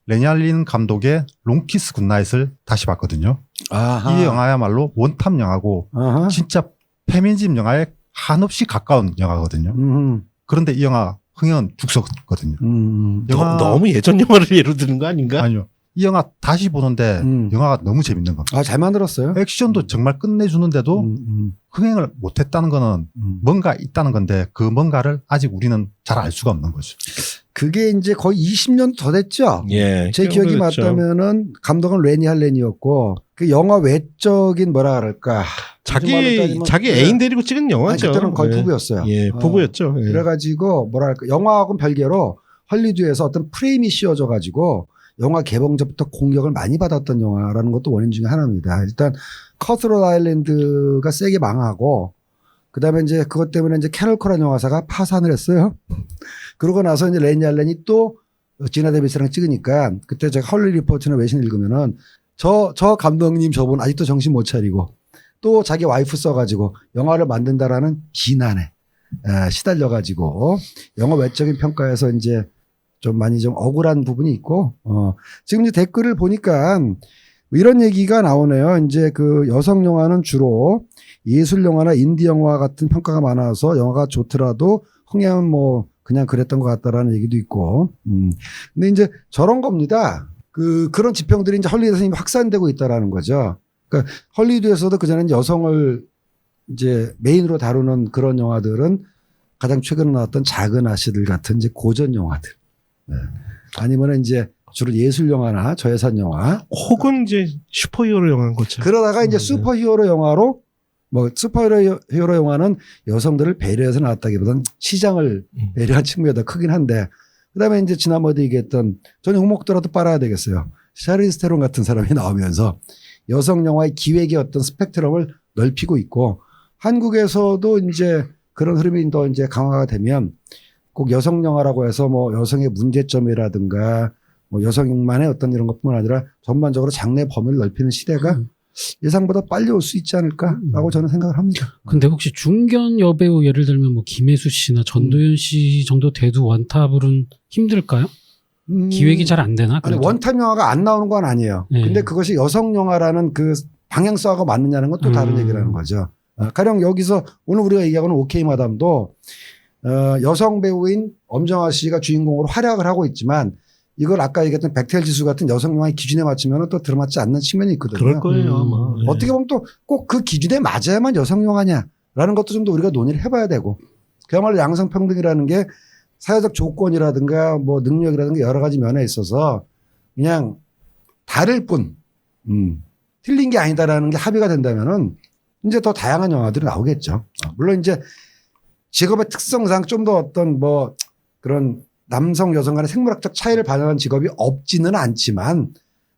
레니알린 감독의 롱키스 굿나잇을 다시 봤거든요. 아하. 이 영화야말로 원탑 영화고 아하. 진짜 페미니즘 영화에 한없이 가까운 영화거든요. 그런데 이 영화 흥행은 죽었거든요. 너무 예전 영화를 예로 드는 거 아닌가? 아니요. 이 영화 다시 보는데 영화가 너무 재밌는 겁니다. 아, 잘 만들었어요. 액션도 정말 끝내주는데도 흥행을 못했다는 거는 뭔가 있다는 건데 그 뭔가를 아직 우리는 잘 알 수가 없는 거죠. 그게 이제 거의 20년 더 됐죠. 예. 제 기억이 오래됐죠. 맞다면은 감독은 레니 할렌이었고 그 영화 외적인 뭐라 그럴까. 자기 애인 데리고 찍은 영화죠. 그때는 거의 예. 부부였어요. 예, 부부였죠. 예. 그래가지고 뭐랄까 영화하고는 별개로 헐리우드에서 어떤 프레임이 씌워져 가지고 영화 개봉 전부터 공격을 많이 받았던 영화라는 것도 원인 중에 하나입니다. 일단 커스로드 아일랜드가 세게 망하고 그다음에 이제 그것 때문에 이제 캐럴 코라는 영화사가 파산을 했어요. 그러고 나서 이제 레니 알렌이 또 지나 데비스랑 찍으니까 그때 제가 헐리 리포트나 외신 읽으면은 저 감독님 저분 아직도 정신 못 차리고 또 자기 와이프 써가지고 영화를 만든다라는 비난에 시달려가지고 영화 외적인 평가에서 이제 좀 많이 좀 억울한 부분이 있고, 지금 이제 댓글을 보니까 이런 얘기가 나오네요. 이제 그 여성 영화는 주로 예술 영화나 인디 영화 같은 평가가 많아서 영화가 좋더라도 흥행은 뭐 그냥 그랬던 것 같다라는 얘기도 있고, 근데 이제 저런 겁니다. 그런 지평들이 이제 헐리우드에서 이미 확산되고 있다라는 거죠. 그러니까 헐리우드에서도 그전에 여성을 이제 메인으로 다루는 그런 영화들은 가장 최근에 나왔던 작은 아씨들 같은 이제 고전 영화들. 네. 아니면 이제 주로 예술 영화나 저예산 영화 혹은 이제 슈퍼히어로 영화인 거죠. 그러다가 이제 슈퍼히어로 영화로 뭐 슈퍼히어로 영화는 여성들을 배려해서 나왔다기보다는 시장을 배려한 측면이 더 크긴 한데 그다음에 이제 지난번에 얘기했던 저는 욕먹더라도 빨아야 되겠어요. 샤리스 테론 같은 사람이 나오면서 여성 영화의 기획의 어떤 스펙트럼을 넓히고 있고 한국에서도 이제 그런 흐름이 더 이제 강화가 되면 꼭 여성 영화라고 해서 뭐 여성의 문제점이라든가 뭐 여성만의 어떤 이런 것뿐만 아니라 전반적으로 장르 범위를 넓히는 시대가 예상보다 빨리 올 수 있지 않을까라고 저는 생각을 합니다. 근데 혹시 중견 여배우 예를 들면 뭐 김혜수 씨나 전도연 씨 정도 돼도 원탑은 힘들까요? 기획이 잘 안 되나? 아니, 원탑 영화가 안 나오는 건 아니에요. 네. 근데 그것이 여성 영화라는 그 방향성하고 맞느냐는 건 또 다른 얘기라는 거죠. 가령 여기서 오늘 우리가 얘기하고는 오케이 마담도 여성 배우인 엄정화 씨가 주인공으로 활약을 하고 있지만 이걸 아까 얘기했던 백태일 지수 같은 여성 영화의 기준에 맞추면 또 들어맞지 않는 측면이 있거든요. 그럴 거예요, 아마. 예. 어떻게 보면 또 꼭 그 기준에 맞아야만 여성 영화냐라는 것도 좀 더 우리가 논의를 해봐야 되고 그야말로 양성평등이라는 게 사회적 조건이라든가 뭐 능력이라든가 여러 가지 면에 있어서 그냥 다를 뿐 틀린 게 아니다라는 게 합의가 된다면은 이제 더 다양한 영화들이 나오겠죠. 물론 이제 직업의 특성상 좀 더 어떤 뭐 그런 남성 여성 간의 생물학적 차이를 반영한 직업이 없지는 않지만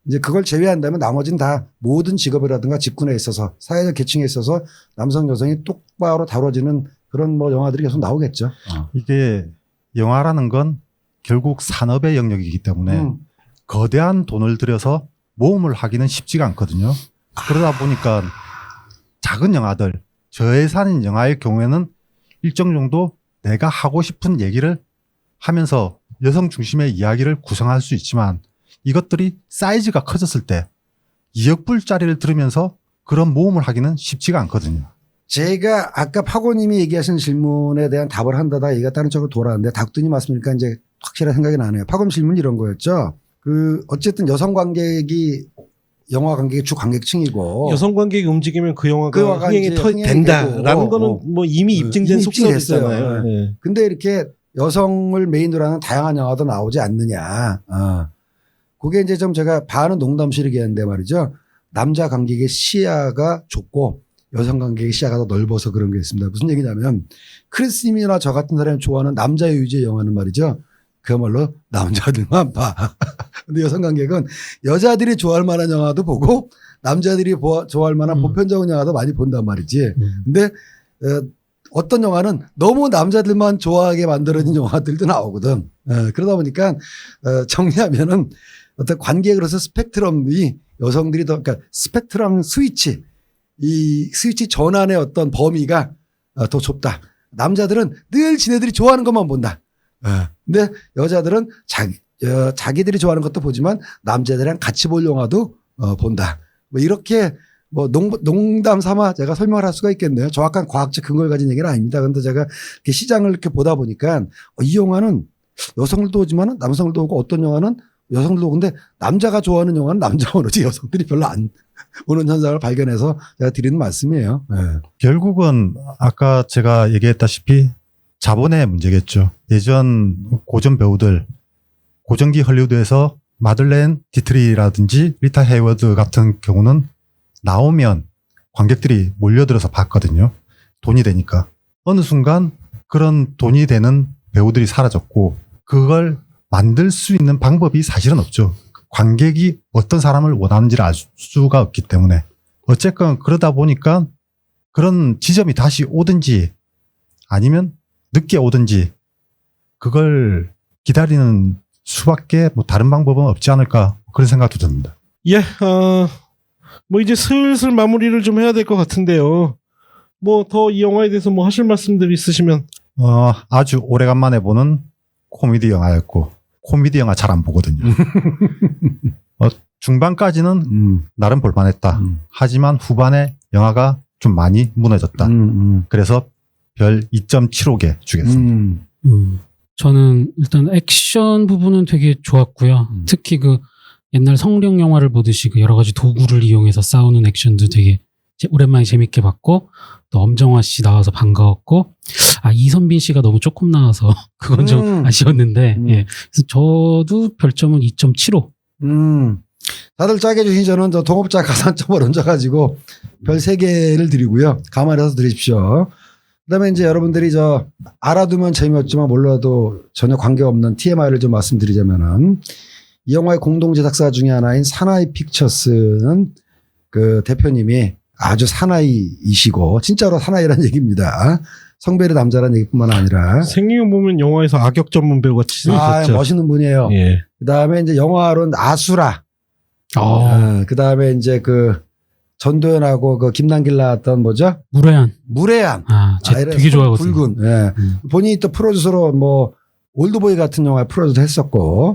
이제 그걸 제외한다면 나머지는 다 모든 직업이라든가 직군에 있어서 사회적 계층에 있어서 남성 여성이 똑바로 다뤄지는 그런 뭐 영화들이 계속 나오겠죠. 이게 영화라는 건 결국 산업의 영역이기 때문에 거대한 돈을 들여서 모험을 하기는 쉽지가 않거든요. 그러다 보니까 작은 영화들, 저예산인 영화의 경우에는 일정 정도 내가 하고 싶은 얘기를 하면서 여성 중심의 이야기를 구성할 수 있지만 이것들이 사이즈가 커졌을 때 2억 불짜리를 들으면서 그런 모험을 하기는 쉽지가 않거든요. 제가 아까 파고님이 얘기하신 질문에 대한 답을 한다다 얘기가 다른 쪽으로 돌아왔는데 닥두님 말씀이니까 이제 확실한 생각이 나네요. 파고님 질문이 이런 거였죠. 어쨌든 여성 관객이 영화 관객의 주 관객층이고 여성 관객이 움직이면 그 영화가 영화가 흥행이 이제 흥행이 된다라는 되고, 거는 뭐 이미 입증된 이미 속설이잖아요. 입증됐어요. 예. 근데 이렇게 여성을 메인으로 하는 다양한 영화도 나오지 않느냐. 그게 이제 좀 제가 반은 농담식이긴 한데 말이죠. 남자 관객의 시야가 좁고 여성 관객의 시야가 더 넓어서 그런 게 있습니다. 무슨 얘기냐면 크리스님이나 저 같은 사람이 좋아하는 남자 위주의 영화는 말이죠. 그야말로 남자들만 봐. 근데 여성 관객은 여자들이 좋아할 만한 영화도 보고 남자들이 좋아할 만한 보편적인 영화도 많이 본단 말이지. 근데 어떤 영화는 너무 남자들만 좋아하게 만들어진 영화들도 나오거든. 그러다 보니까 정리하면은 어떤 관객으로서 스펙트럼이 여성들이 그러니까 스펙트럼 스위치 이 스위치 전환의 어떤 범위가 더 좁다. 남자들은 늘 지네들이 좋아하는 것만 본다. 근데 여자들은 자기들이 좋아하는 것도 보지만 남자들이랑 같이 볼 영화도 본다. 뭐 이렇게 뭐 농담 삼아 제가 설명을 할 수가 있겠네요. 정확한 과학적 근거를 가진 얘기는 아닙니다. 그런데 제가 이렇게 시장을 이렇게 보다 보니까 이 영화는 여성들도 오지만 남성들도 오고 어떤 영화는 여성들도 오고 근데 남자가 좋아하는 영화는 남자가 오지 여성들이 별로 안 오는 현상을 발견해서 제가 드리는 말씀이에요. 네. 결국은 아까 제가 얘기했다시피 자본의 문제겠죠. 예전 고전 배우들, 고전기 헐리우드에서 마들렌 디트리라든지 리타 헤이워드 같은 경우는 나오면 관객들이 몰려들어서 봤거든요. 돈이 되니까. 어느 순간 그런 돈이 되는 배우들이 사라졌고 그걸 만들 수 있는 방법이 사실은 없죠. 관객이 어떤 사람을 원하는지를 알 수가 없기 때문에. 어쨌건 그러다 보니까 그런 지점이 다시 오든지 아니면 늦게 오든지 그걸 기다리는 수밖에 뭐 다른 방법은 없지 않을까 그런 생각도 듭니다. 예, 뭐 이제 슬슬 마무리를 좀 해야 될 것 같은데요. 뭐 더 이 영화에 대해서 뭐 하실 말씀들 있으시면. 아주 오래간만에 보는 코미디 영화였고 코미디 영화 잘 안 보거든요. 중반까지는 나름 볼만했다. 하지만 후반에 영화가 좀 많이 무너졌다. 그래서 별 2.75개 주겠습니다. 저는 일단 액션 부분은 되게 좋았고요. 특히 그 옛날 성룡 영화를 보듯이 그 여러 가지 도구를 이용해서 싸우는 액션도 되게 오랜만에 재밌게 봤고 또 엄정화 씨 나와서 반가웠고 이선빈 씨가 너무 조금 나와서 그건 좀 아쉬웠는데 예. 그래서 저도 별점은 2.75. 다들 짜게 주신 저는 저 동업자 가산점을 얹어가지고 별 3개를 드리고요. 감안해서 드리십시오. 그다음에 이제 여러분들이 저 알아두면 재미없지만 몰라도 전혀 관계없는 TMI를 좀 말씀드리자면은 이 영화의 공동 제작사 중에 하나인 사나이 픽처스는 그 대표님이 아주 사나이이시고 진짜로 사나이라는 얘기입니다. 성별이 남자라는 얘기뿐만 아니라 생긴 거 보면 영화에서 악역 전문 배우 같이 생겼죠. 멋있는 분이에요. 예. 그다음에 이제 영화로는 아수라. 그다음에 이제 그 전도연하고 그 김남길 나왔던 뭐죠? 무례한. 되게 좋아하거든요. 붉은. 예. 본인이 또 프로듀서로 뭐 올드보이 같은 영화 프로듀서 했었고.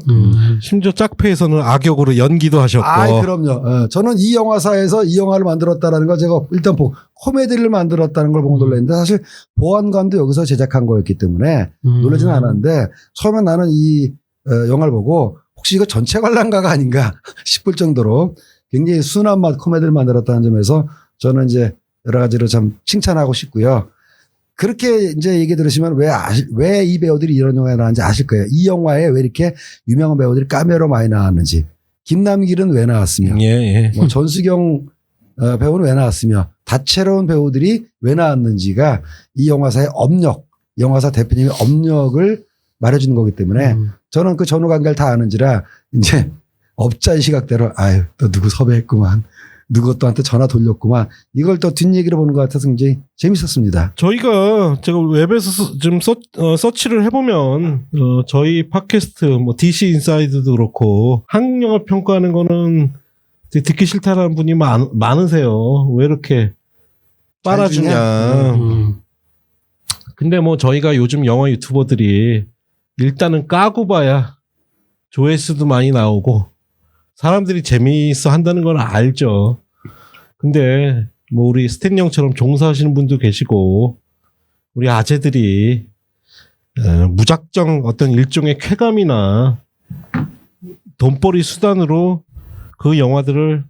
심지어 짝패에서는 악역으로 연기도 하셨고. 그럼요. 저는 이 영화사에서 이 영화를 만들었다라는 걸 제가 일단 코미디를 만들었다는 걸 보고 놀랐는데 사실 보안관도 여기서 제작한 거였기 때문에 놀라지는 않았는데 처음에 나는 이 영화를 보고 혹시 이거 전체 관람가가 아닌가 싶을 정도로 굉장히 순한 맛 코미디를 만들었다는 점에서 저는 이제 여러 가지로 참 칭찬하고 싶고요. 그렇게 이제 얘기 들으시면 왜 이 배우들이 이런 영화에 나왔는지 아실 거예요. 이 영화에 왜 이렇게 유명한 배우들이 카메오로 많이 나왔는지. 김남길은 왜 나왔으며. 뭐 전수경 배우는 왜 나왔으며. 다채로운 배우들이 왜 나왔는지가 이 영화사의 업력, 영화사 대표님의 업력을 말해주는 거기 때문에 저는 그 전후 관계를 다 아는지라 이제 업자의 시각대로 또 누구 섭외했구만. 누구 또한테 전화 돌렸구만. 이걸 또 뒷얘기로 보는 것 같아서 굉장히 재밌었습니다. 제가 웹에서 좀 서치를 해보면 저희 팟캐스트 뭐 DC 인사이드도 그렇고 한국 영화 평가하는 거는 듣기 싫다라는 분이 많으세요. 왜 이렇게 빨아주냐. 근데 뭐 저희가 요즘 영화 유튜버들이 일단은 까고 봐야 조회수도 많이 나오고 사람들이 재미있어 한다는 건 알죠. 근데 뭐 우리 스탠 형처럼 종사하시는 분도 계시고 우리 아재들이 무작정 어떤 일종의 쾌감이나 돈벌이 수단으로 그 영화들을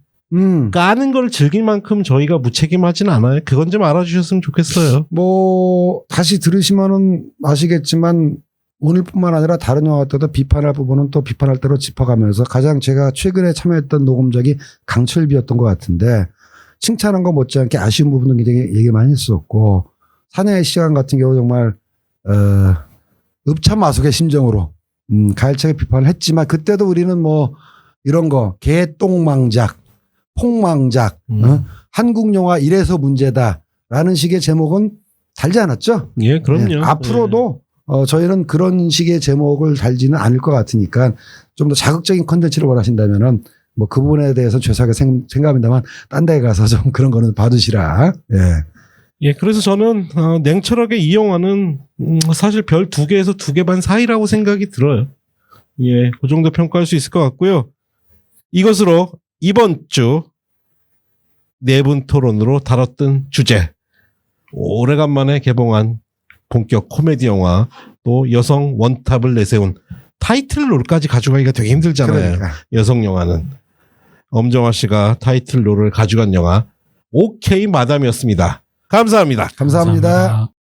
까는 걸 즐길 만큼 저희가 무책임하진 않아요. 그건 좀 알아주셨으면 좋겠어요. 뭐 다시 들으시면은 아시겠지만 오늘뿐만 아니라 다른 영화 때도 비판할 부분은 또 비판할 대로 짚어가면서 가장 제가 최근에 참여했던 녹음작이 강철비였던 것 같은데 칭찬한 거 못지않게 아쉬운 부분도 굉장히 얘기 많이 했었고 사냥의 시간 같은 경우 정말 읍참마속의 심정으로 가열차게 비판을 했지만 그때도 우리는 뭐 이런 거 개똥망작, 폭망작, 한국 영화 이래서 문제다라는 식의 제목은 달지 않았죠. 예, 그럼요. 예, 앞으로도 저희는 그런 식의 제목을 달지는 않을 것 같으니까 좀 더 자극적인 컨텐츠를 원하신다면은 뭐 그 부분에 대해서 죄송하게 생각합니다만 딴 데 가서 좀 그런 거는 봐두시라. 예. 예, 그래서 저는 냉철하게 이 영화는 사실 별 2개에서 2개 반 사이라고 생각이 들어요. 예, 그 정도 평가할 수 있을 것 같고요. 이것으로 이번 주 4분 토론으로 다뤘던 주제, 오래간만에 개봉한 본격 코미디 영화, 또 여성 원탑을 내세운 타이틀롤까지 가져가기가 되게 힘들잖아요. 그러니까. 여성 영화는. 엄정화 씨가 타이틀롤을 가져간 영화 오케이 마담이었습니다. 감사합니다. 감사합니다.